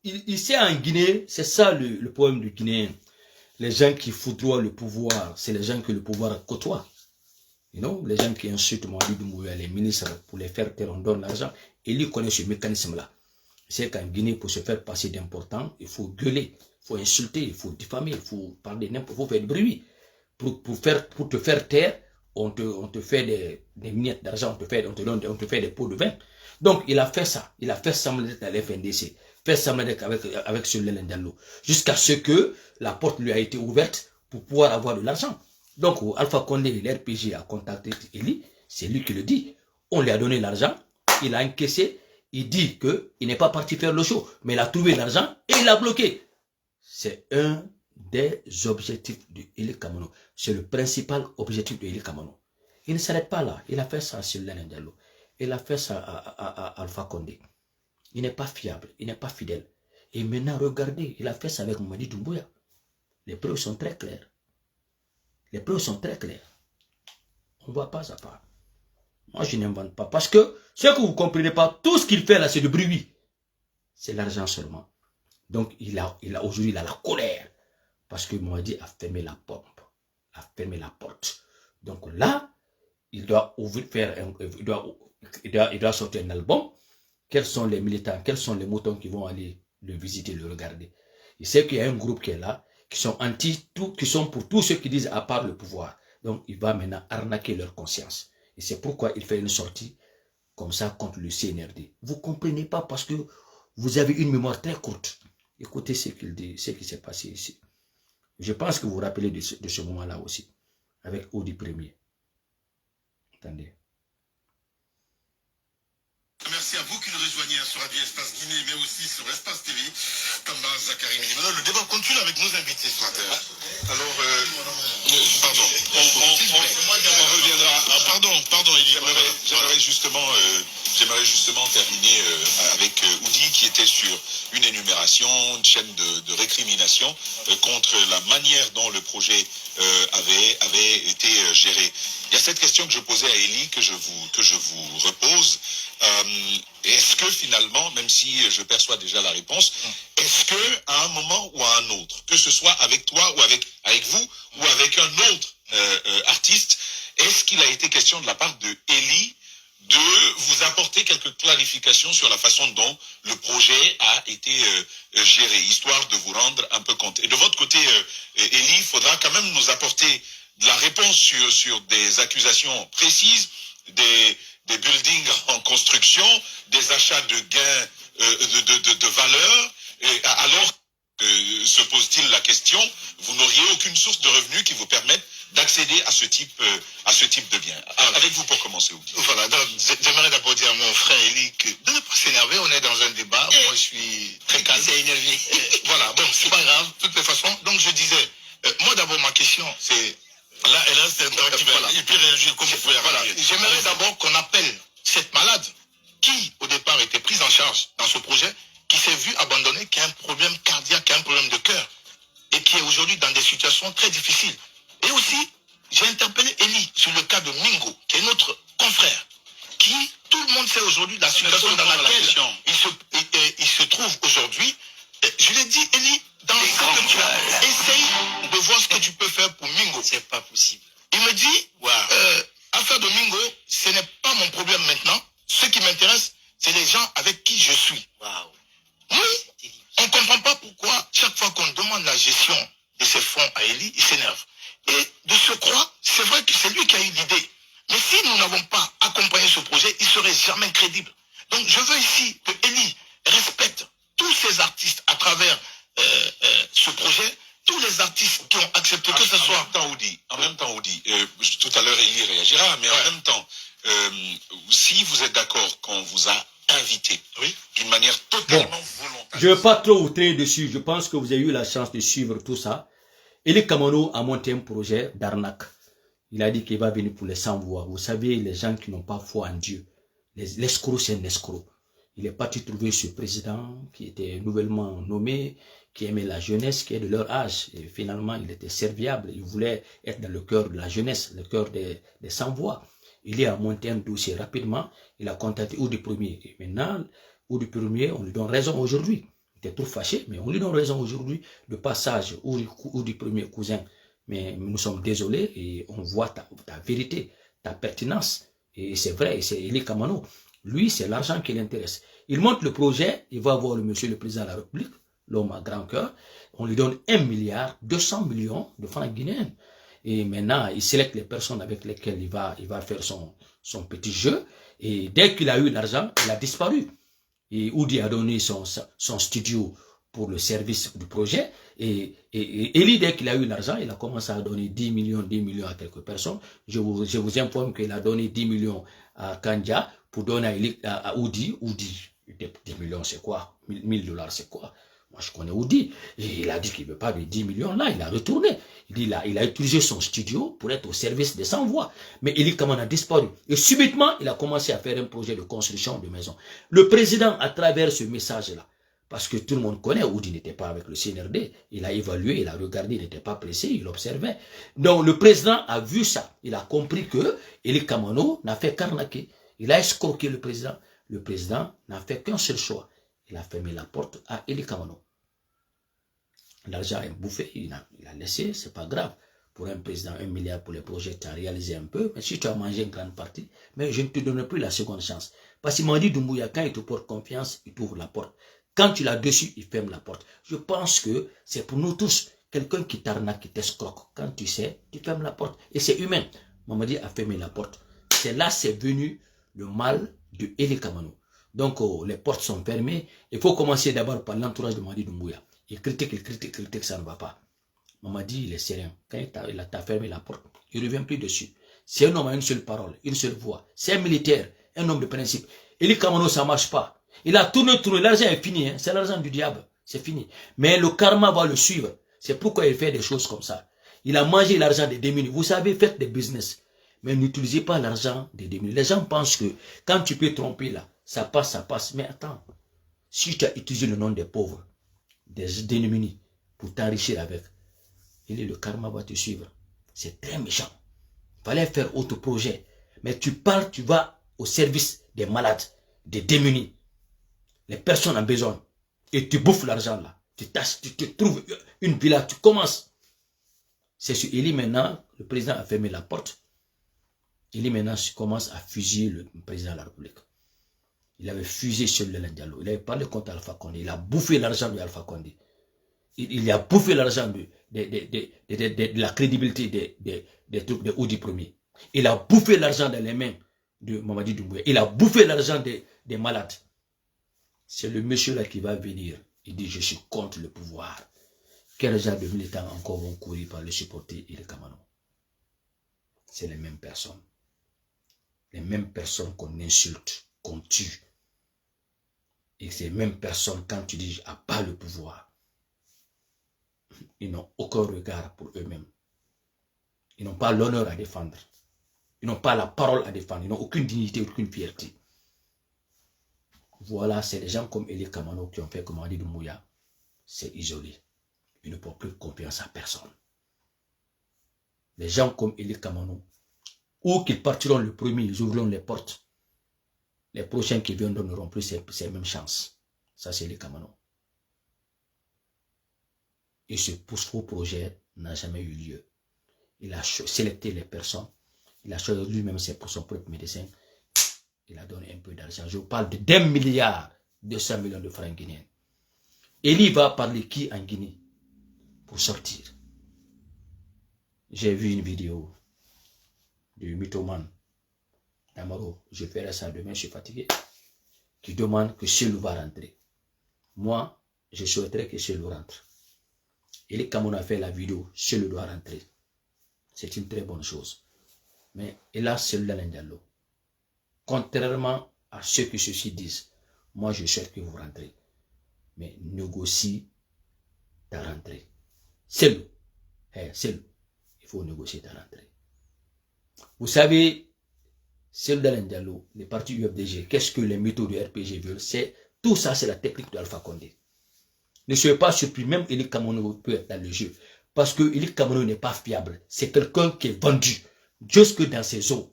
il sait en Guinée, c'est ça le problème du Guinéen. Les gens qui foudroient le pouvoir, c'est les gens que le pouvoir côtoie. You know, les gens qui insultent Mohamed Doumbouya, les ministres, pour les faire taire, on donne l'argent. Et lui connaît ce mécanisme-là. C'est qu'en Guinée, pour se faire passer d'important, il faut gueuler, il faut insulter, il faut diffamer, il faut parler n'importe, il faut faire du bruit. Pour te faire taire, on te fait des miettes d'argent, on te fait des pots de vin. Donc, il a fait ça. Il a fait semblant d'être à l'FNDC. Fait semblant d'être avec Soldat Diallo. Jusqu'à ce que la porte lui a été ouverte pour pouvoir avoir de l'argent. Donc, Alpha Condé, l'RPG a contacté Eli. C'est lui qui le dit. On lui a donné l'argent. Il a encaissé. Il dit qu'il n'est pas parti faire le show. Mais il a trouvé l'argent et il l'a bloqué. C'est un des objectifs de Eli Kamano. C'est le principal objectif de Eli Kamano. Il ne s'arrête pas là. Il a fait ça à Soldat Diallo. Il a fait ça à Alpha Condé. Il n'est pas fiable, il n'est pas fidèle. Et maintenant, regardez, il a fait ça avec Mohamed Doumbouya. Les preuves sont très claires. Les preuves sont très claires. On voit pas à part. Moi, je n'invente pas. Parce que, ce que vous ne comprenez pas, tout ce qu'il fait là, c'est du bruit. C'est l'argent seulement. Donc, aujourd'hui, il a la colère. Parce que Mohamed a fermé la pompe. A fermé la porte. Donc là, il doit sortir un album. quels sont les militants, quels sont les moutons qui vont aller le visiter, le regarder. Il sait qu'il y a un groupe qui est là, qui sont qui sont pour tous ceux qui disent à part le pouvoir. Donc, il va maintenant arnaquer leur conscience. Et c'est pourquoi il fait une sortie comme ça contre le CNRD. Vous ne comprenez pas parce que vous avez une mémoire très courte. Écoutez ce qu'il dit, ce qui s'est passé ici. Je pense que vous vous rappelez de ce moment-là aussi, avec Audi Premier. Attendez. Merci à vous qui nous rejoignez sur Radio Espace Guinée, mais aussi sur Espace TV. Tamba Zakari Minimana. Le débat continue avec nos invités ce matin. Alors, pardon. On reviendra. Pardon, Elie. J'aimerais justement terminer avec Oudi qui était sur une énumération, une chaîne de récrimination contre la manière dont le projet avait été géré. Il y a cette question que je posais à Elie que je vous repose. Est-ce que finalement, même si je perçois déjà la réponse, est-ce que à un moment ou à un autre, que ce soit avec toi ou avec vous ou avec un autre artiste, est-ce qu'il a été question de la part de Elie de vous apporter quelques clarifications sur la façon dont le projet a été géré, histoire de vous rendre un peu compte. Et de votre côté, Elie, il faudra quand même nous apporter de la réponse sur des accusations précises, des buildings en construction, des achats de gains de valeur, alors se pose-t-il la question, vous n'auriez aucune source de revenus qui vous permette d'accéder à ce type de bien. Avec vous pour commencer. Voilà, donc j'aimerais d'abord dire à mon frère Elie que de ne pas s'énerver, on est dans un débat, moi je suis très calme. C'est énervé. Voilà, bon, c'est pas grave, de toutes les façons. Donc je disais, moi d'abord ma question c'est... Là, c'est un temps qui va... Il peut réagir comme vous pouvez réagir. J'aimerais d'abord qu'on appelle cette malade qui au départ était prise en charge dans ce projet, qui s'est vu abandonner, qui a un problème cardiaque, qui a un problème de cœur, et qui est aujourd'hui dans des situations très difficiles. Et aussi, j'ai interpellé Elie sur le cas de Mingo, qui est notre confrère, qui, tout le monde sait aujourd'hui la situation dans laquelle il se trouve aujourd'hui. Je lui ai dit, Elie, dans ce que tu as, essaye de voir ce que tu peux faire pour Mingo. C'est pas possible. Il me dit, affaire de Mingo, ce n'est pas mon problème maintenant. Ce qui m'intéresse, c'est les gens avec qui je suis. Waouh. Oui, on ne comprend pas pourquoi chaque fois qu'on demande la gestion de ces fonds à Elie, il s'énerve. Et de surcroît, c'est vrai que c'est lui qui a eu l'idée. Mais si nous n'avons pas accompagné ce projet, il ne serait jamais crédible. Donc je veux ici que Elie respecte tous ces artistes à travers ce projet, tous les artistes qui ont accepté que ce soit... En même temps, Oudi, tout à l'heure Elie réagira, mais en même temps, si vous êtes d'accord qu'on vous a invité, d'une manière totalement volontaire. Je ne veux pas trop vous traîner dessus, je pense que vous avez eu la chance de suivre tout ça. Elie Kamano a monté un projet d'arnaque. Il a dit qu'il va venir pour les sans-voix. Vous savez, les gens qui n'ont pas foi en Dieu, l'escroc, c'est un escroc. Il est parti trouver ce président qui était nouvellement nommé, qui aimait la jeunesse, qui est de leur âge. Et finalement, il était serviable. Il voulait être dans le cœur de la jeunesse, le cœur des sans-voix. Il a monté un dossier rapidement. Il a contacté Oudi Premier. Et maintenant, Oudi Premier, on lui donne raison aujourd'hui. Il était trop fâché, mais on lui donne raison aujourd'hui. De passage, Oudi Premier cousin. Mais nous sommes désolés et on voit ta vérité, ta pertinence. Et c'est vrai, c'est Elie Kamano. Lui, c'est l'argent qui l'intéresse. Il monte le projet, il va voir le monsieur le président de la République, l'homme à grand cœur. On lui donne 1 milliard 200 millions de francs guinéens. Et maintenant, il sélecte les personnes avec lesquelles il va faire son petit jeu. Et dès qu'il a eu l'argent, il a disparu. Et Oudi a donné son studio pour le service du projet. Et Elie, dès qu'il a eu l'argent, il a commencé à donner 10 millions à quelques personnes. Je vous informe qu'il a donné 10 millions à Kandja pour donner à Oudi. Oudi, 10 millions c'est quoi? 1000 $, c'est quoi? Moi je connais Oudi. Et il a dit qu'il ne veut pas les 10 millions là, il a retourné. Il a utilisé son studio pour être au service des sans-voix. Mais Elie Kamano a disparu. Et subitement, il a commencé à faire un projet de construction de maison. Le président, à travers ce message-là, parce que tout le monde connaît, Oudi n'était pas avec le CNRD. Il a évalué, il a regardé, il n'était pas pressé, il observait. Donc le président a vu ça. Il a compris que Elie Kamano n'a fait qu'arnaquer. Il a escroqué le président. Le président n'a fait qu'un seul choix. Il a fermé la porte à Elie Kamano. L'argent est bouffé, il a laissé, c'est pas grave. Pour un président, 1 milliard pour les projets, tu as réalisé un peu, mais si tu as mangé une grande partie, mais je ne te donne plus la seconde chance. Parce qu'il m'a dit Doumbouya, quand il te porte confiance, il t'ouvre la porte. Quand tu l'as dessus, il ferme la porte. Je pense que c'est pour nous tous. Quelqu'un qui t'arnaque, qui t'escroque. Quand tu sais, tu fermes la porte. Et c'est humain. Mamadi a fermé la porte. C'est là, c'est venu le mal de Eli Kamano. Donc, les portes sont fermées. Il faut commencer d'abord par l'entourage de Mamadi Doumbouya. Il critique, ça ne va pas. Mamadi, il est sérieux. Quand il a fermé la porte, il ne revient plus dessus. C'est un homme à une seule parole, une seule voix. C'est un militaire, un homme de principe. Eli Kamano, ça ne marche pas. Il a tourné, l'argent est fini. Hein. C'est l'argent du diable. C'est fini. Mais le karma va le suivre. C'est pourquoi il fait des choses comme ça. Il a mangé l'argent des démunis. Vous savez, faites des business. Mais n'utilisez pas l'argent des démunis. Les gens pensent que quand tu peux tromper là, ça passe. Mais attends. Si tu as utilisé le nom des pauvres, des démunis, pour t'enrichir avec, le karma va te suivre. C'est très méchant. Il fallait faire autre projet. Mais tu parles, tu vas au service des malades, des démunis, les personnes en besoin. Et tu bouffes l'argent là. Tu te trouves une villa, tu commences. C'est sur Eli maintenant, le président a fermé la porte. Eli maintenant commence à fusiller le président de la République. Il avait fusillé Souleymane Diallo. Il avait parlé contre Alpha Condé. Il a bouffé l'argent de Alpha Condé. Il a bouffé l'argent de la crédibilité des trucs de Oudi Premier. Il a bouffé l'argent dans les mains de Mamadi Doumbouya. Il a bouffé l'argent des malades. C'est le monsieur là qui va venir. Il dit, je suis contre le pouvoir. Quel genre de militants encore vont courir par le supporter Eli Kamano? C'est les mêmes personnes. Les mêmes personnes qu'on insulte, qu'on tue. Et ces mêmes personnes, quand tu dis, à pas le pouvoir, ils n'ont aucun regard pour eux-mêmes. Ils n'ont pas l'honneur à défendre. Ils n'ont pas la parole à défendre. Ils n'ont aucune dignité, aucune fierté. Voilà, c'est des gens comme Eli Kamano qui ont fait comme Mamadi Doumbouya. C'est isolé. Ils ne portent plus confiance à personne. Les gens comme Eli Kamano, ou qu'ils partiront le premier, ils ouvriront les portes. Les prochains qui viendront n'auront plus ces mêmes chances. Ça, c'est Eli Kamano. Et ce faux projet n'a jamais eu lieu. Il a sélecté les personnes. Il a choisi lui-même pour son propre médecin. Il a donné un peu d'argent. Je vous parle de 1 milliard 200 millions de francs guinéens. Eli va parler qui en Guinée pour sortir? J'ai vu une vidéo du mythomane Damaro. Je ferai ça demain, je suis fatigué. Qui demande que Chelou va rentrer. Moi, je souhaiterais que Chelou rentre. Eli Kamano a fait la vidéo, Chelou doit rentrer. C'est une très bonne chose. Mais hélas, Souleymane Diallo. Contrairement à ce que ceux-ci disent, moi je souhaite que vous rentrez. Mais négocie ta rentrée. C'est lui. C'est lui. Il faut négocier ta rentrée. Vous savez, Souleymane Diallo, les partis UFDG, qu'est-ce que les méthodes de RPG veulent? Tout ça, c'est la technique d'Alpha Condé. Ne soyez pas surpris, même Eli Kamano peut être dans le jeu. Parce que Eli Kamano n'est pas fiable. C'est quelqu'un qui est vendu jusque dans ses eaux.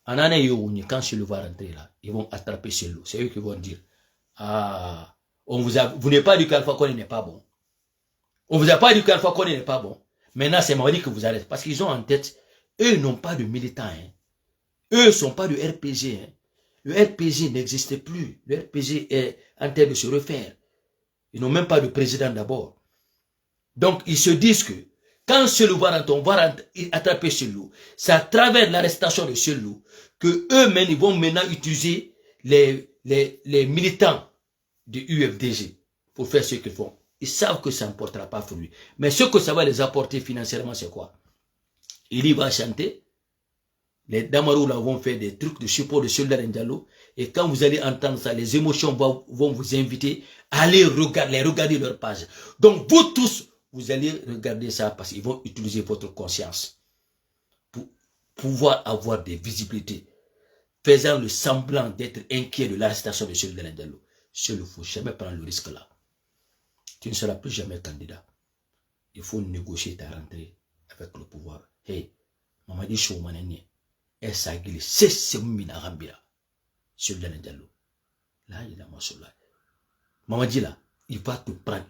En année, quand Chelou va rentrer là, ils vont attraper Chelou. C'est eux qui vont dire, ah, vous n'avez pas dit qu'Alpha Condé n'est pas bon. On vous a pas dit qu'Alpha Condé n'est pas bon. Maintenant, c'est Mamadi que vous arrêtez. Parce qu'ils ont en tête, eux n'ont pas de militants. Hein. Eux ne sont pas de RPG. Hein. Le RPG n'existe plus. Le RPG est en train de se refaire. Ils n'ont même pas de président d'abord. Donc, ils se disent que quand Chelou va rentrer, on va attraper Chelou. C'est à travers l'arrestation de Chelou que eux-mêmes, ils vont maintenant utiliser les militants de UFDG pour faire ce qu'ils font. Ils savent que ça ne portera pas fruit. Mais ce que ça va les apporter financièrement, c'est quoi? Il y va chanter. Les Damarou là vont faire des trucs de support de Souleymane Diallo. Et quand vous allez entendre ça, les émotions vont vous inviter à aller regarder leur page. Donc vous tous, vous allez regarder ça parce qu'ils vont utiliser votre conscience pour pouvoir avoir des visibilités, faisant le semblant d'être inquiet de l'arrestation de Souleymane Diallo. Il ne faut jamais prendre le risque là. Tu ne seras plus jamais candidat. Il faut négocier ta rentrée avec le pouvoir. Hey, Mamadi Choumanani, Essagili, c'est Mina Rambira. Souleymane Diallo. Là, il a Massoula. Mamadi là, il va te prendre,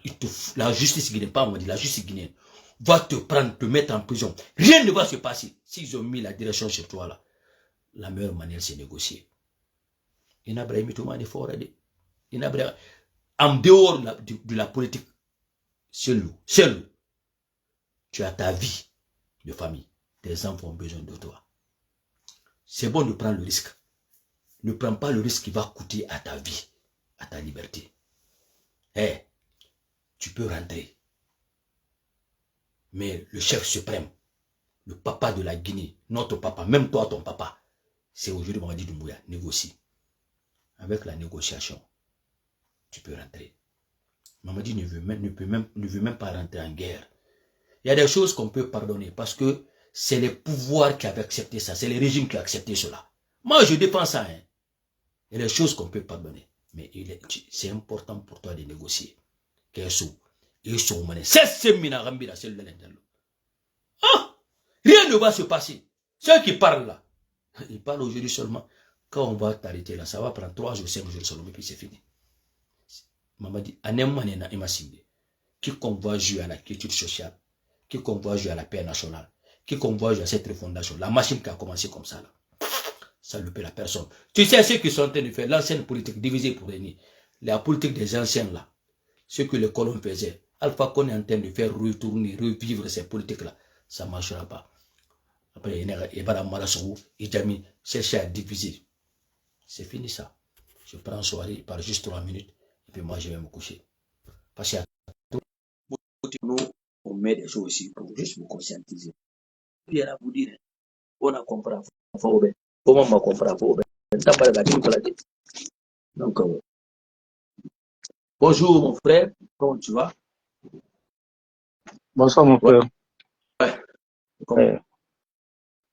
la justice guinéenne, pas Mamadi, la justice guinéenne, va te prendre, te mettre en prison. Rien ne va se passer. S'ils ont mis la direction sur toi là, la meilleure manière c'est négocier. Il n'a pas mis tout le monde en dehors de la politique, seul, tu as ta vie de famille. Tes enfants ont besoin de toi. C'est bon de prendre le risque. Ne prends pas le risque qui va coûter à ta vie, à ta liberté. Tu peux rentrer. Mais le chef suprême, le papa de la Guinée, notre papa, même toi, ton papa, c'est aujourd'hui Mamadi Doumbouya, négocie. Avec la négociation, tu peux rentrer. Mamadi ne veut même pas rentrer en guerre. Il y a des choses qu'on peut pardonner parce que c'est les pouvoirs qui avaient accepté ça, c'est les régimes qui ont accepté cela. Moi, je défends ça. Hein. Il y a des choses qu'on peut pardonner. Mais c'est important pour toi de négocier. Rien ne va se passer. Ceux qui parlent là, ils parlent aujourd'hui seulement. Quand on va t'arrêter là, ça va prendre 3 jours, 5 jours seulement, et puis c'est fini. Maman dit, quiconque va jouer à la culture sociale, quiconque va jouer à la paix nationale, quiconque va jouer à cette refondation, la machine qui a commencé comme ça là, ça ne peut la personne. Tu sais ce qu'ils sont en train de faire, l'ancienne politique divisée pour régner, la politique des anciens là, ce que les colons faisaient, Alpha Condé est en train de faire retourner, revivre ces politiques là, ça ne marchera pas. Après, il va Marassou, Idjami, chercher à diviser. C'est fini ça. Je prends soirée, il part juste 3 minutes, et puis moi je vais me coucher. Parce que nous, on met des choses aussi pour juste vous conscientiser. Puis elle a vous dire, on a compris, comment on comprend, donc, bonjour mon frère, comment tu vas? Bonsoir mon frère. Ouais.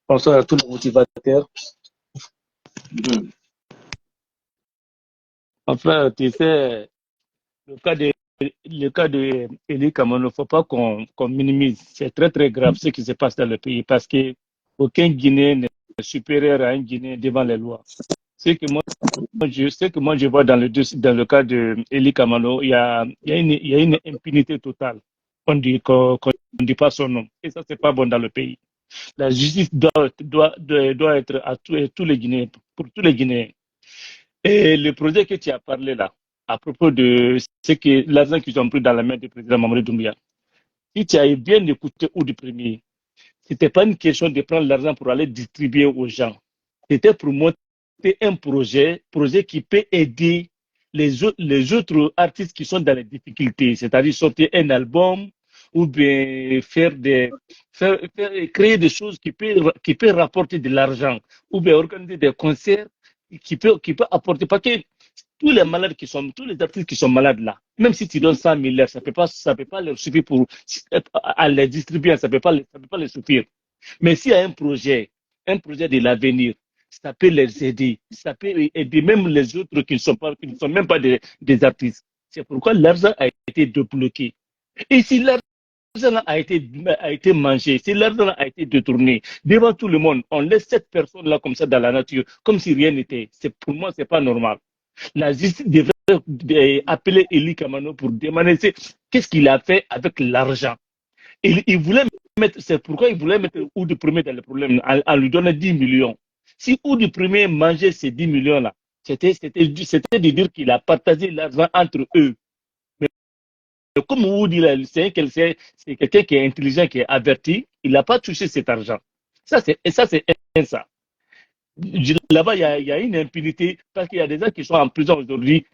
Bonsoir à tous les motivateurs. Enfin, tu sais, le cas de Eli Kamano, il ne faut pas qu'on minimise. C'est très très grave ce qui se passe dans le pays parce que aucun Guinéen n'est supérieur à un Guinéen devant les lois. Ce que moi je vois dans le cas de Eli Kamano, il y a une impunité totale. On dit dit pas son nom. Et ça, c'est pas bon dans le pays. La justice doit être à tous les Guinéens, pour tous les Guinéens. Et le projet que tu as parlé là, à propos de ce que l'argent qu'ils ont pris dans la main du président Mamadi Doumbouya, si tu as bien écouté ou du premier, c'était pas une question de prendre l'argent pour aller distribuer aux gens. C'était pour monter un projet qui peut aider les autres artistes qui sont dans les difficultés, c'est-à-dire sortir un album ou bien créer des choses qui peut rapporter de l'argent ou bien organiser des concerts qui peut apporter, parce que tous les artistes qui sont malades là, même si tu donnes 100 000, ça peut pas leur suffire pour à les distribuer, ça peut pas les suffire. Mais s'il y a un projet de l'avenir, ça peut les aider, ça peut aider même les autres qui ne sont même pas des artistes. C'est pourquoi l'argent a été débloqué. Et si l'argent a été mangé, si l'argent a été détourné devant tout le monde, on laisse cette personne là comme ça dans la nature, comme si rien n'était. Pour moi, c'est pas normal. La justice devrait appeler Eli Kamano pour demander qu'est-ce qu'il a fait avec l'argent. Il voulait c'est pourquoi il voulait mettre Oudi Premier dans le problème en lui donnant 10 millions. Si Oudi Premier mangeait ces 10 millions là, c'était de dire qu'il a partagé l'argent entre eux. Mais comme Oudi là, c'est quelqu'un qui est intelligent, qui est averti, il n'a pas touché cet argent. Ça c'est ça. Là-bas, il y a une impunité parce qu'il y a des gens qui sont en prison aujourd'hui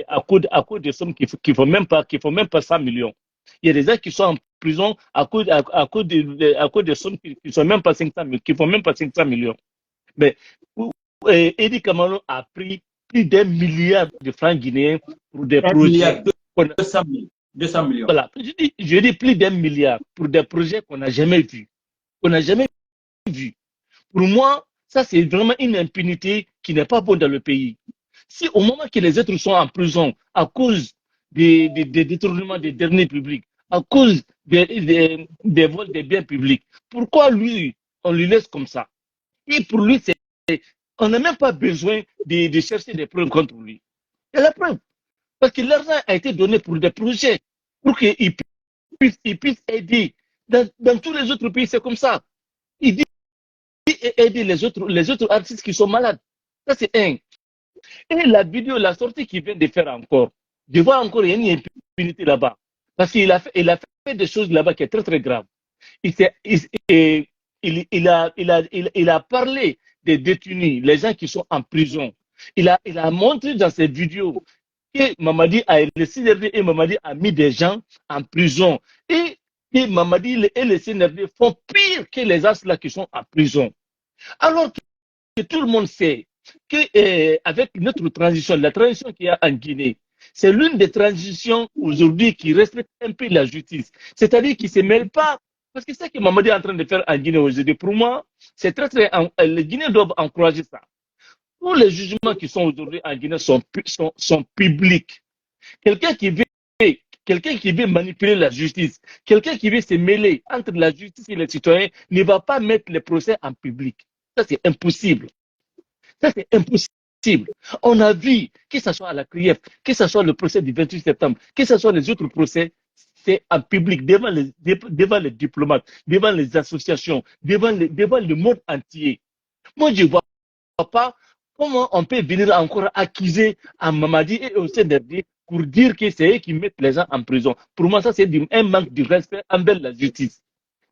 à cause de sommes qui ne font même pas 100 millions. Il y a des gens qui sont en prison à cause de sommes qui ne sont même pas 500 millions, qui font même pas 500 millions. Mais Eli Kamano a pris plus d'1 milliard de francs guinéens pour des projets. 200 millions. Voilà. Je dis plus d'1 milliard pour des projets qu'on n'a jamais vus. Pour moi, ça, c'est vraiment une impunité qui n'est pas bonne dans le pays. Si au moment que les êtres sont en prison à cause des détournements des derniers publics, à cause des vols des biens publics, pourquoi lui, on lui laisse comme ça? Et pour lui, on n'a même pas besoin de chercher des preuves contre lui. Il y a la preuve. Parce que l'argent a été donné pour des projets, pour qu'il puisse aider. Dans tous les autres pays, c'est comme ça. Il dit aider les autres artistes qui sont malades. Ça, c'est un. Et la vidéo, la sortie qu'il vient de faire encore, je vois encore, il y a une impunité là-bas. Parce il a fait des choses là-bas qui est très, très grave. Il, s'est- il a parlé des détenus, les gens qui sont en prison. Il a montré dans ses vidéos que Mamadi a le CNRD et Mamadi a mis des gens en prison. Et Mamadi et le CNRD font pire que les as là qui sont en prison. Alors que tout le monde sait que avec notre transition, la transition qu'il y a en Guinée, c'est l'une des transitions aujourd'hui qui respecte un peu la justice. C'est-à-dire qu'il ne se mêle pas. Parce que ce que Mamadi est en train de faire en Guinée aujourd'hui, pour moi, c'est très, très. Les Guinéens doivent encourager ça. Tous les jugements qui sont aujourd'hui en Guinée sont publics. Quelqu'un qui veut quelqu'un qui veut manipuler la justice, quelqu'un qui veut se mêler entre la justice et les citoyens ne va pas mettre les procès en public. Ça, c'est impossible. Ça, c'est impossible. On a vu, que ce soit à la CRIEF, que ce soit le procès du 28 septembre, que ce soit les autres procès, c'est en public, devant les diplomates, devant les associations, devant le monde entier. Moi, je ne vois pas comment on peut venir encore accuser à Mamadi et au CNRD pour dire que c'est eux qui mettent les gens en prison. Pour moi, ça, c'est un manque de respect envers la justice.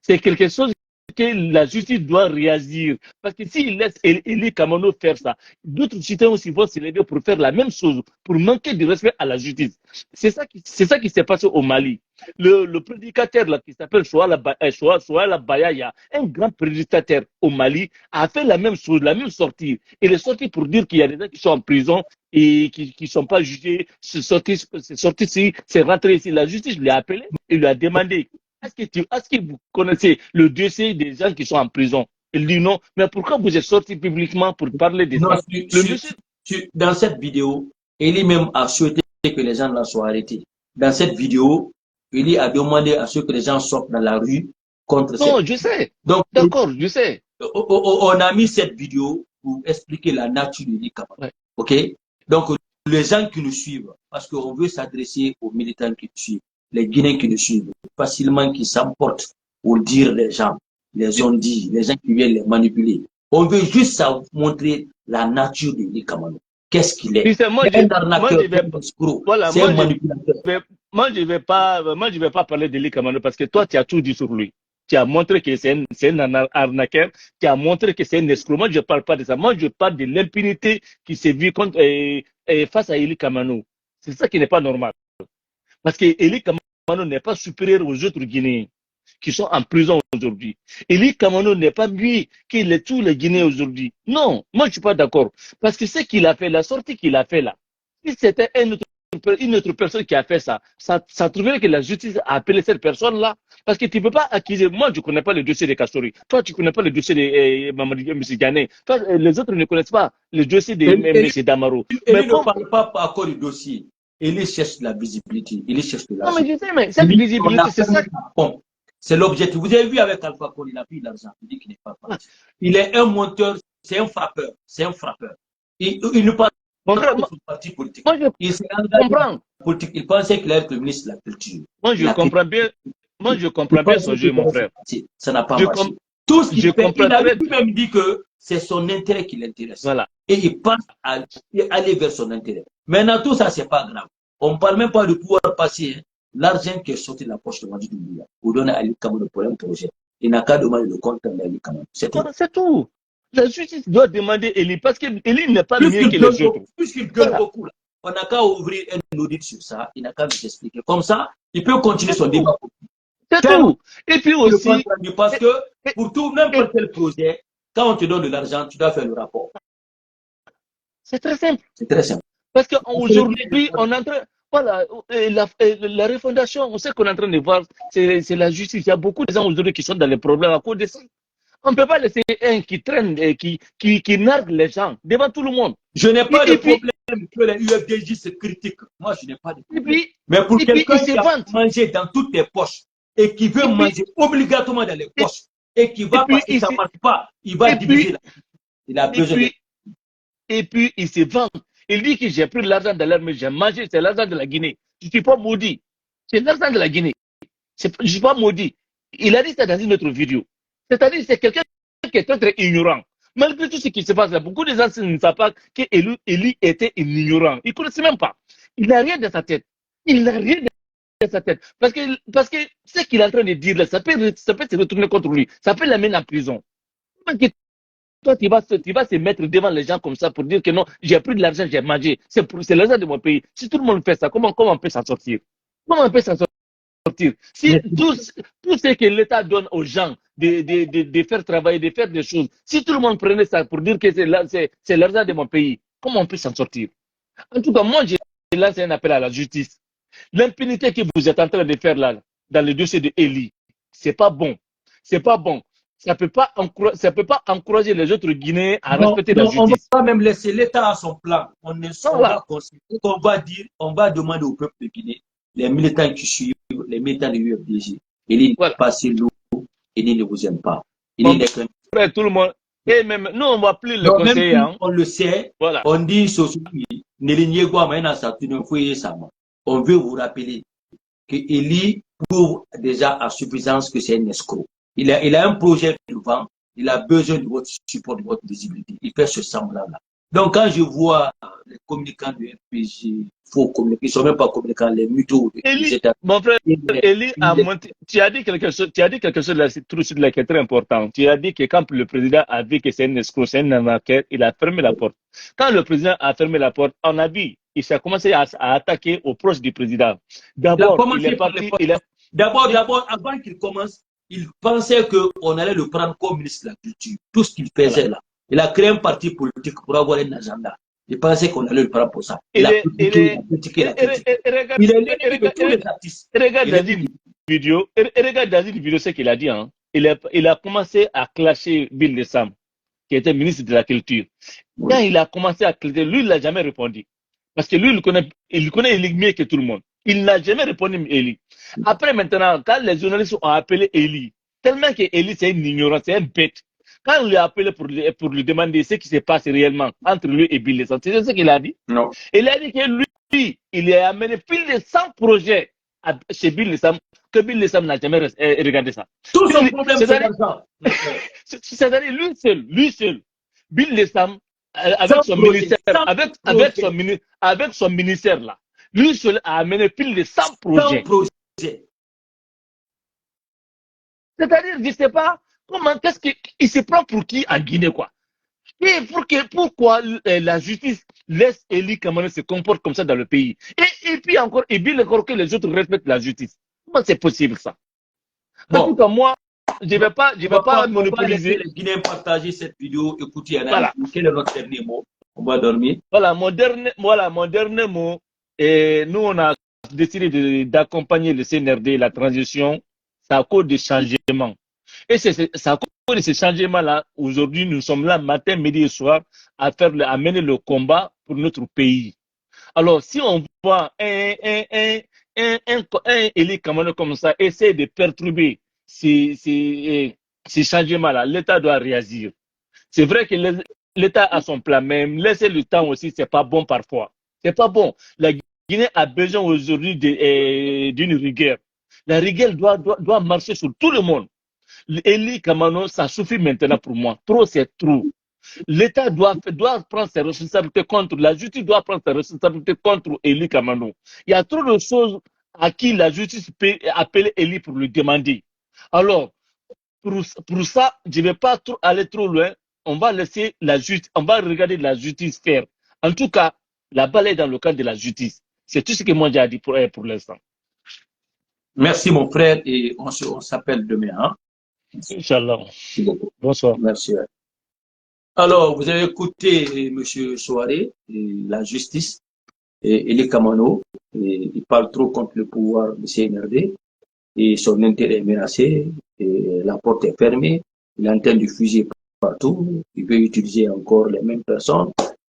C'est quelque chose que la justice doit réagir. Parce que s'il laisse Eli Kamano faire ça, d'autres citoyens aussi vont se lever pour faire la même chose, pour manquer de respect à la justice. C'est ça qui s'est passé au Mali. Le prédicateur là, qui s'appelle Souala Bayaya, un grand prédicateur au Mali, a fait la même chose, la même sortie. Il est sorti pour dire qu'il y a des gens qui sont en prison et qui ne sont pas jugés. C'est sorti ici, c'est rentré ici. La justice l'a appelé et lui a demandé: est-ce que vous connaissez le dossier des gens qui sont en prison? Il dit non. Mais pourquoi vous êtes sorti publiquement pour parler de ça? Dans cette vidéo, Eli même a souhaité que les gens là soient arrêtés. Dans cette vidéo, Eli a demandé à ce que les gens sortent dans la rue contre ça. Non, je sais. Donc, d'accord, je sais. On a mis cette vidéo pour expliquer la nature de Eli Kamano. Ouais. OK? Donc, les gens qui nous suivent, parce qu'on veut s'adresser aux militants qui nous suivent, les Guinéens qui nous suivent, facilement qui s'emportent pour dire les gens, les ont dit, les gens qui viennent les manipuler. On veut juste montrer la nature de Eli Kamano. Qu'est-ce qu'il est? C'est un arnaqueur, c'est un manipulateur. Moi, je ne vais pas parler d'Eli Kamano parce que toi, tu as tout dit sur lui. Tu as montré que c'est un arnaqueur, tu as montré que c'est un escroc. Moi, je ne parle pas de ça. Moi, je parle de l'impunité qui s'est vue face à Eli Kamano. C'est ça qui n'est pas normal. Parce que Eli Kamano n'est pas supérieur aux autres Guinéens qui sont en prison aujourd'hui. Eli Kamano n'est pas mieux que tous les Guinéens aujourd'hui. Non, moi je ne suis pas d'accord. Parce que ce qu'il a fait, la sortie qu'il a fait là, si c'était une autre personne qui a fait ça, ça trouverait que la justice a appelé cette personne-là. Parce que tu ne peux pas accuser. Moi, je ne connais pas le dossier de Kastori. Toi, tu ne connais pas le dossier de Mamadi M. Ghané. Toi, les autres ne connaissent pas le dossier de M. Damaro. Mais ne parle pas encore du dossier. Il cherche la visibilité. Il cherche de l'argent. Non, mais je sais, mais cette visibilité, c'est ça. C'est l'objectif. Vous avez vu avec Alpha Condé, il a pris l'argent. Il dit qu'il n'est pas parti. Il est un monteur, c'est un frappeur. C'est un frappeur. Il ne parle pas de son parti politique. Il s'est engagé politique. Il pensait qu'il allait être le ministre de la Culture. Moi, je comprends bien. Moi, je comprends bien son jeu, mon frère. Ça n'a pas marché. Tout ce qu'il fait, il a lui-même dit que c'est son intérêt qui l'intéresse. Voilà. Et il pense à aller vers son intérêt. Maintenant, tout ça, c'est pas grave. On ne parle même pas de pouvoir passer l'argent qui est sorti de la poche de Mamadi Doumbouya pour donner à Eli Kamano pour un projet. Il n'a qu'à demander le compte à Eli Kamano. C'est tout. La justice doit demander Eli parce qu'Eli n'est pas mieux que les autres. Puisqu'il gueule beaucoup, là, on n'a qu'à ouvrir un audit sur ça. Il n'a qu'à nous expliquer. Comme ça, il peut continuer son débat. C'est tout. Et puis aussi. Parce que pour tout, n'importe quel projet, quand on te donne de l'argent, tu dois faire le rapport. C'est très simple. C'est très simple. Parce qu'aujourd'hui, on est en train. Voilà, la refondation, on sait qu'on est en train de voir, c'est la justice. Il y a beaucoup de gens aujourd'hui qui sont dans les problèmes à cause de ça. On ne peut pas laisser un qui traîne, qui nargue les gens devant tout le monde. Je n'ai pas de problème que les UFDJ se critiquent. Moi, je n'ai pas de problème. Mais pour quelqu'un qui a mangé dans toutes les poches et qui veut manger obligatoirement dans les poches et qui va parce que ça ne marche pas, il va diviser. Il a besoin de... Et puis, il se vante. Il dit que j'ai pris l'argent de l'armée, j'ai mangé, c'est l'argent de la Guinée. Je ne suis pas maudit. C'est l'argent de la Guinée. Je ne suis pas maudit. Il a dit ça dans une autre vidéo. C'est-à-dire que c'est quelqu'un qui est très, très ignorant. Malgré tout ce qui se passe là, beaucoup de gens ne savent pas que Eli était un ignorant. Il ne connaissait même pas. Il n'a rien dans sa tête. Il n'a rien dans sa tête. Parce que ce qu'il est en train de dire là, ça peut se retourner contre lui. Ça peut l'amener en prison. Toi, tu vas se mettre devant les gens comme ça pour dire que non, j'ai pris de l'argent, j'ai mangé. C'est l'argent de mon pays. Si tout le monde fait ça, comment on peut s'en sortir? Comment on peut s'en sortir? Si tout ce que l'État donne aux gens de faire travailler, de faire des choses, si tout le monde prenait ça pour dire que c'est l'argent de mon pays, comment on peut s'en sortir? En tout cas, moi, je lance un appel à la justice. L'impunité que vous êtes en train de faire là, dans le dossier de Eli, c'est pas bon. C'est pas bon. Ça peut pas encourager les autres Guinéens à respecter la justice. On ne va pas même laisser l'État à son plan. On va considérer qu'on va dire, on va demander au peuple de Guinée, les militants qui suivent, les militants de l'UFDG, Eli n'est pas si lourd, Eli ne vous aime pas. Eli n'est qu'un... Tout le monde, et même nous, on ne va plus le conseiller. Hein. On le sait, voilà. On dit, on veut vous rappeler que Eli prouve déjà à suffisance que c'est un escroc. Il a un projet devant, il a besoin de votre support, de votre visibilité. Il fait ce semblant-là. Donc, quand je vois les communicants du FPG, faux communicants, ils ne sont même pas communicants, les mutos. Mon frère, Eli a monté. Tu as dit quelque chose là, qui est très important. Tu as dit que quand le président a vu que c'est un escroc, c'est un arnaqueur, il a fermé la porte. Quand le président a fermé la porte, on a vu, il s'est commencé à attaquer aux proches du président. D'abord, il est parti. D'abord, avant qu'il commence, il pensait qu'on allait le prendre comme ministre de la Culture. Tout ce qu'il faisait là. Il a créé un parti politique pour avoir un agenda. Il pensait qu'on allait le prendre pour ça. Il a critiqué la critique. Il est l'ennemi de tous les artistes. Regarde dans une vidéo ce qu'il a dit. Hein. Il a commencé à clasher Bill Dessam, qui était ministre de la Culture. Quand il a commencé à clasher, lui, il n'a jamais répondu. Parce que lui, il connaît Eli mieux que tout le monde. Il n'a jamais répondu Eli. Après, maintenant, quand les journalistes ont appelé Eli, tellement que Eli, c'est un ignorant, c'est un bête. Quand on lui a appelé pour lui demander ce qui se passe réellement entre lui et Bill Dessam, c'est ce qu'il a dit? Non. Il a dit que lui, il a amené plus de 100 projets chez Bill Dessam, que Bill Dessam n'a jamais regardé ça. Tout son problème, c'est l'argent. C'est-à-dire, lui seul, Bill Dessam, avec son ministère là, lui seul a amené plus de 100 projets. C'est-à-dire, je ne sais pas comment, qu'est-ce qu'il se prend pour qui en Guinée, quoi. Et pourquoi la justice laisse Eli Kamano se comporte comme ça dans le pays? Et puis encore, et bien encore que les autres respectent la justice. Comment c'est possible ça? En tout cas, moi, je ne vais pas monopoliser. Les Guinéens partager cette vidéo, écoutez, voilà. Quel est notre dernier mot? On va dormir. Voilà, mon dernier mot. Et nous, on a décidé d'accompagner le CNRD, la transition, c'est à cause des changements. Et c'est à cause de ces changements-là, aujourd'hui, nous sommes là matin, midi et soir à mener le combat pour notre pays. Alors, si on voit un Eli Kamano comme ça, essayer de perturber ces changements-là, l'État doit réagir. C'est vrai que l'État a son plan, mais laisser le temps aussi, c'est pas bon parfois. C'est pas bon. La Guinée a besoin aujourd'hui d'une rigueur. La rigueur doit marcher sur tout le monde. Eli Kamano, ça suffit maintenant pour moi. Trop, c'est trop. L'État doit prendre ses responsabilités contre, la justice doit prendre ses responsabilités contre Eli Kamano. Il y a trop de choses à qui la justice peut appeler Eli pour lui demander. Alors, pour ça, je ne vais pas aller trop loin. On va laisser on va regarder la justice faire. En tout cas, la balle est dans le cadre de la justice. C'est tout ce que moi j'ai à dire pour l'instant. Merci mon frère et on s'appelle demain. Hein? Inch'Allah. Merci beaucoup. Bonsoir. Merci. Alors, vous avez écouté M. Souaré, la justice, et Eli Kamano. Il parle trop contre le pouvoir du CNRD et son intérêt est menacé, et la porte est fermée, il est en train de fuser partout, il veut utiliser encore les mêmes personnes.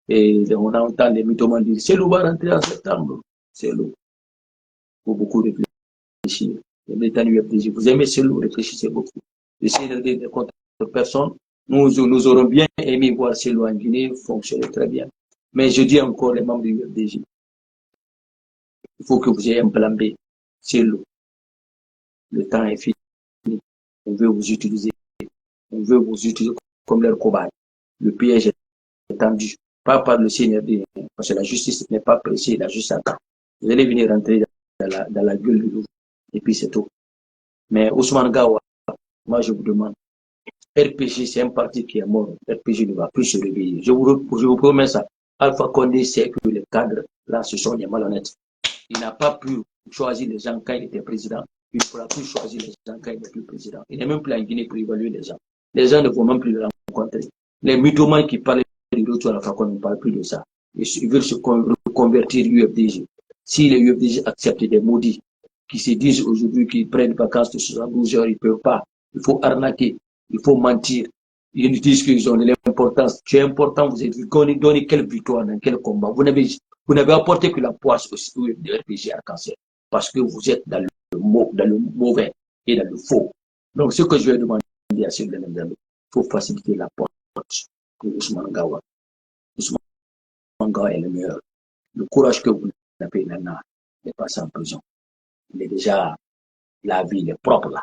Et on entend les mythomanes dire c'est l'eau va rentrer en septembre. C'est l'eau. Il faut beaucoup réfléchir. Vous aimez c'est l'eau, réfléchissez beaucoup. Essayez de dire contre personne. Nous aurons bien aimé voir ces lois en Guinée fonctionner très bien. Mais je dis encore les membres du UFDG. Il faut que vous ayez un plan B. C'est l'eau. Le temps est fini. On veut vous utiliser. On veut vous utiliser comme leur cobaye. le piège est tendu. Pas par le CNRD, parce que la justice n'est pas pressée, la justice attend. Vous allez venir rentrer dans la gueule du loup, et puis c'est tout. Mais Ousmane Gawa, moi je vous demande, RPG c'est un parti qui est mort, RPG ne va plus se réveiller. Je vous promets ça. Alpha Condé sait que les cadres, là, ce sont des malhonnêtes. Il n'a pas pu choisir les gens quand il était président. Il ne pourra plus choisir les gens quand il n'est plus président. Il n'est même plus en Guinée pour évaluer les gens. Les gens ne vont même plus le rencontrer. Les mythomanes qui parlaient du retour à la Fakonde ne parlent plus de ça. Ils veulent se reconvertir UFDG. Si les UFDG acceptent des maudits qui se disent aujourd'hui qu'ils prennent vacances de 72 heures, ils ne peuvent pas. Il faut arnaquer, il faut mentir. Ils disent qu'ils ont de l'importance. C'est important, vous êtes donné quelle victoire dans quel combat. Vous n'avez apporté que la poisse au RPG Arc-en-Ciel parce que vous êtes dans le mauvais et dans le faux. Donc, ce que je vais demander à ceux de il faut faciliter la porte pour Ousmane Gawa. Ousmane Gawa est le meilleur. Le courage que vous avez maintenant de passer en prison. Il est déjà, la vie il est propre là.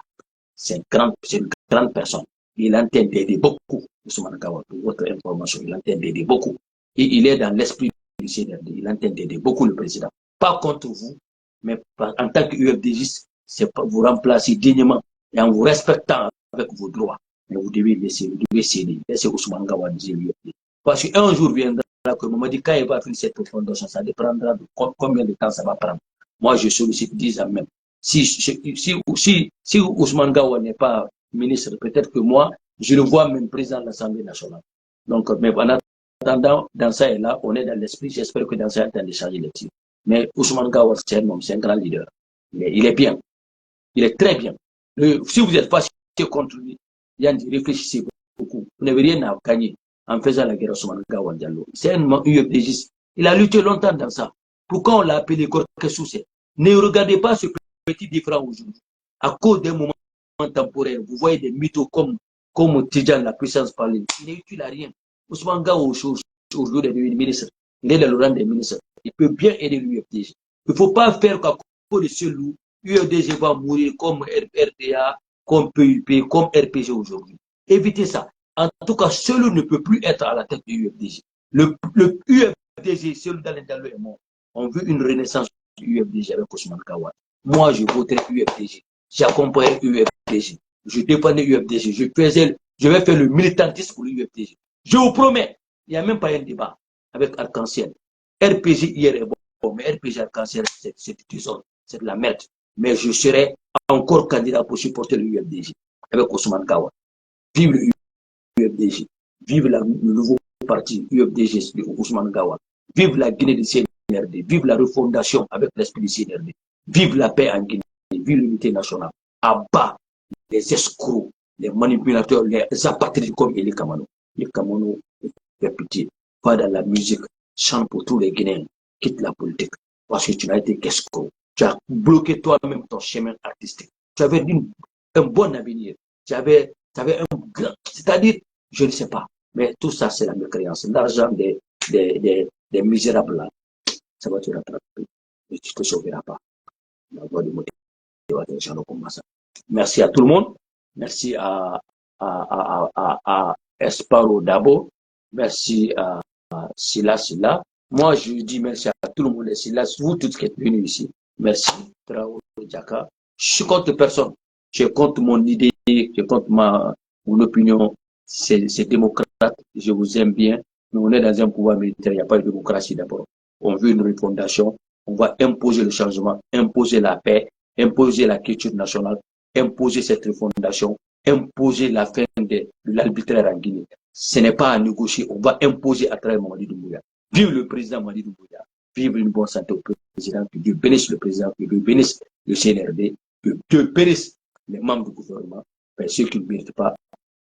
C'est une grande personne. Il entend d'aider beaucoup, Ousmane Gawa, pour votre information, il entend d'aider beaucoup. Et il est dans l'esprit du CNRD, il entend d'aider beaucoup le président. Pas contre vous, mais en tant que UFDGiste, c'est pour vous remplacer dignement et en vous respectant avec vos droits. Mais vous devez céder, laisser Ousmane Gawa dire l'UFD. Parce qu'un jour viendra que Mamadi, quand il va faire cette fondation, ça dépendra de combien de temps ça va prendre. Moi, je sollicite 10 ans même. Si Ousmane Gawa n'est pas ministre, peut-être que moi, je le vois même président de l'Assemblée nationale. Donc, mais en attendant, dans ça et là, on est dans l'esprit, j'espère que dans ça, il est en train de changer les tirs. Mais Ousmane Gawa, c'est un homme, c'est un grand leader. Il est bien. Il est très bien. Si vous êtes fâché contre lui, Yann, réfléchissez beaucoup. Vous n'avez rien à gagner en faisant la guerre à Ousmane Gawa Diallo. C'est un UFDGiste. Il a lutté longtemps dans ça. Pourquoi on l'a appelé Gorkesoussé? Ne regardez pas ce petit différent aujourd'hui. À cause d'un moment temporaire, vous voyez des mythos comme Tidjan, la puissance parlée. Il n'est utile à rien. Ousmane Gawa, aujourd'hui, est devenu ministre. Il est dans le rang des ministres. Il peut bien aider l'UFDG. Il ne faut pas faire qu'à cause de ce loup, l'UFDG va mourir comme RDA, comme PUP, comme RPG aujourd'hui. Évitez ça. En tout cas, celui ne peut plus être à la tête du UFDG. Le UFDG, celui d'Alain est mort. On veut une renaissance du UFDG avec Ousmane Gawa. Moi, je voterai UFDG. J'accompagnerai UFDG. Je défendrai UFDG. Je vais faire le militantisme pour l'UFDG. Je vous promets, il n'y a même pas un débat avec Arc-en-Ciel. RPG hier est bon, mais RPG Arc-en-Ciel, c'est de la merde. Mais je serai encore candidat pour supporter le UFDG avec Ousmane Gawa. Vive le UFDG. Vive le nouveau parti UFDG de Ousmane Gawa. Vive la Guinée du CNRD. Vive la refondation avec l'esprit du CNRD. Vive la paix en Guinée. Vive l'unité nationale. À bas les escrocs, les manipulateurs, les apatrides comme Eli Kamano. Eli Kamano, fais pitié. Va dans la musique, chante pour tous les Guinéens. Quitte la politique. Parce que tu n'as été qu'escroc. Tu as bloqué toi-même ton chemin artistique. Tu avais un bon avenir. Tu avais un grand... C'est-à-dire, je ne sais pas. Mais tout ça, c'est la mécréance. L'argent des misérables là, ça va te rattraper. Et tu ne te sauveras pas. La voie de motivation comme ça. Merci à tout le monde. Merci à Esparo Dabo. Merci à Silla. Moi, je dis merci à tout le monde et Silas, vous tous qui êtes venus ici. Merci, Traoré Diaka. Je suis contre personne. Je compte mon idée, je compte mon opinion. C'est démocrate. Je vous aime bien. Mais on est dans un pouvoir militaire. Il n'y a pas de démocratie d'abord. On veut une refondation. On va imposer le changement, imposer la paix, imposer la culture nationale, imposer cette refondation, imposer la fin de l'arbitraire en Guinée. Ce n'est pas à négocier. On va imposer à travers Mamadi Doumbouya. Vive le président Mamadi Doumbouya. Vive une bonne santé au président. Que Dieu bénisse le président. Que Dieu bénisse le CNRD. Que Dieu bénisse les membres du gouvernement. Mais ceux qui ne méritent pas,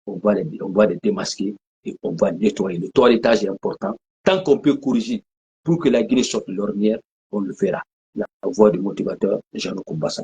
on va les démasquer et on va nettoyer. Le toilettage est important. Tant qu'on peut corriger pour que la Guinée sorte de l'ornière, on le fera. La voix du motivateur, Jean-Luc Mbassa.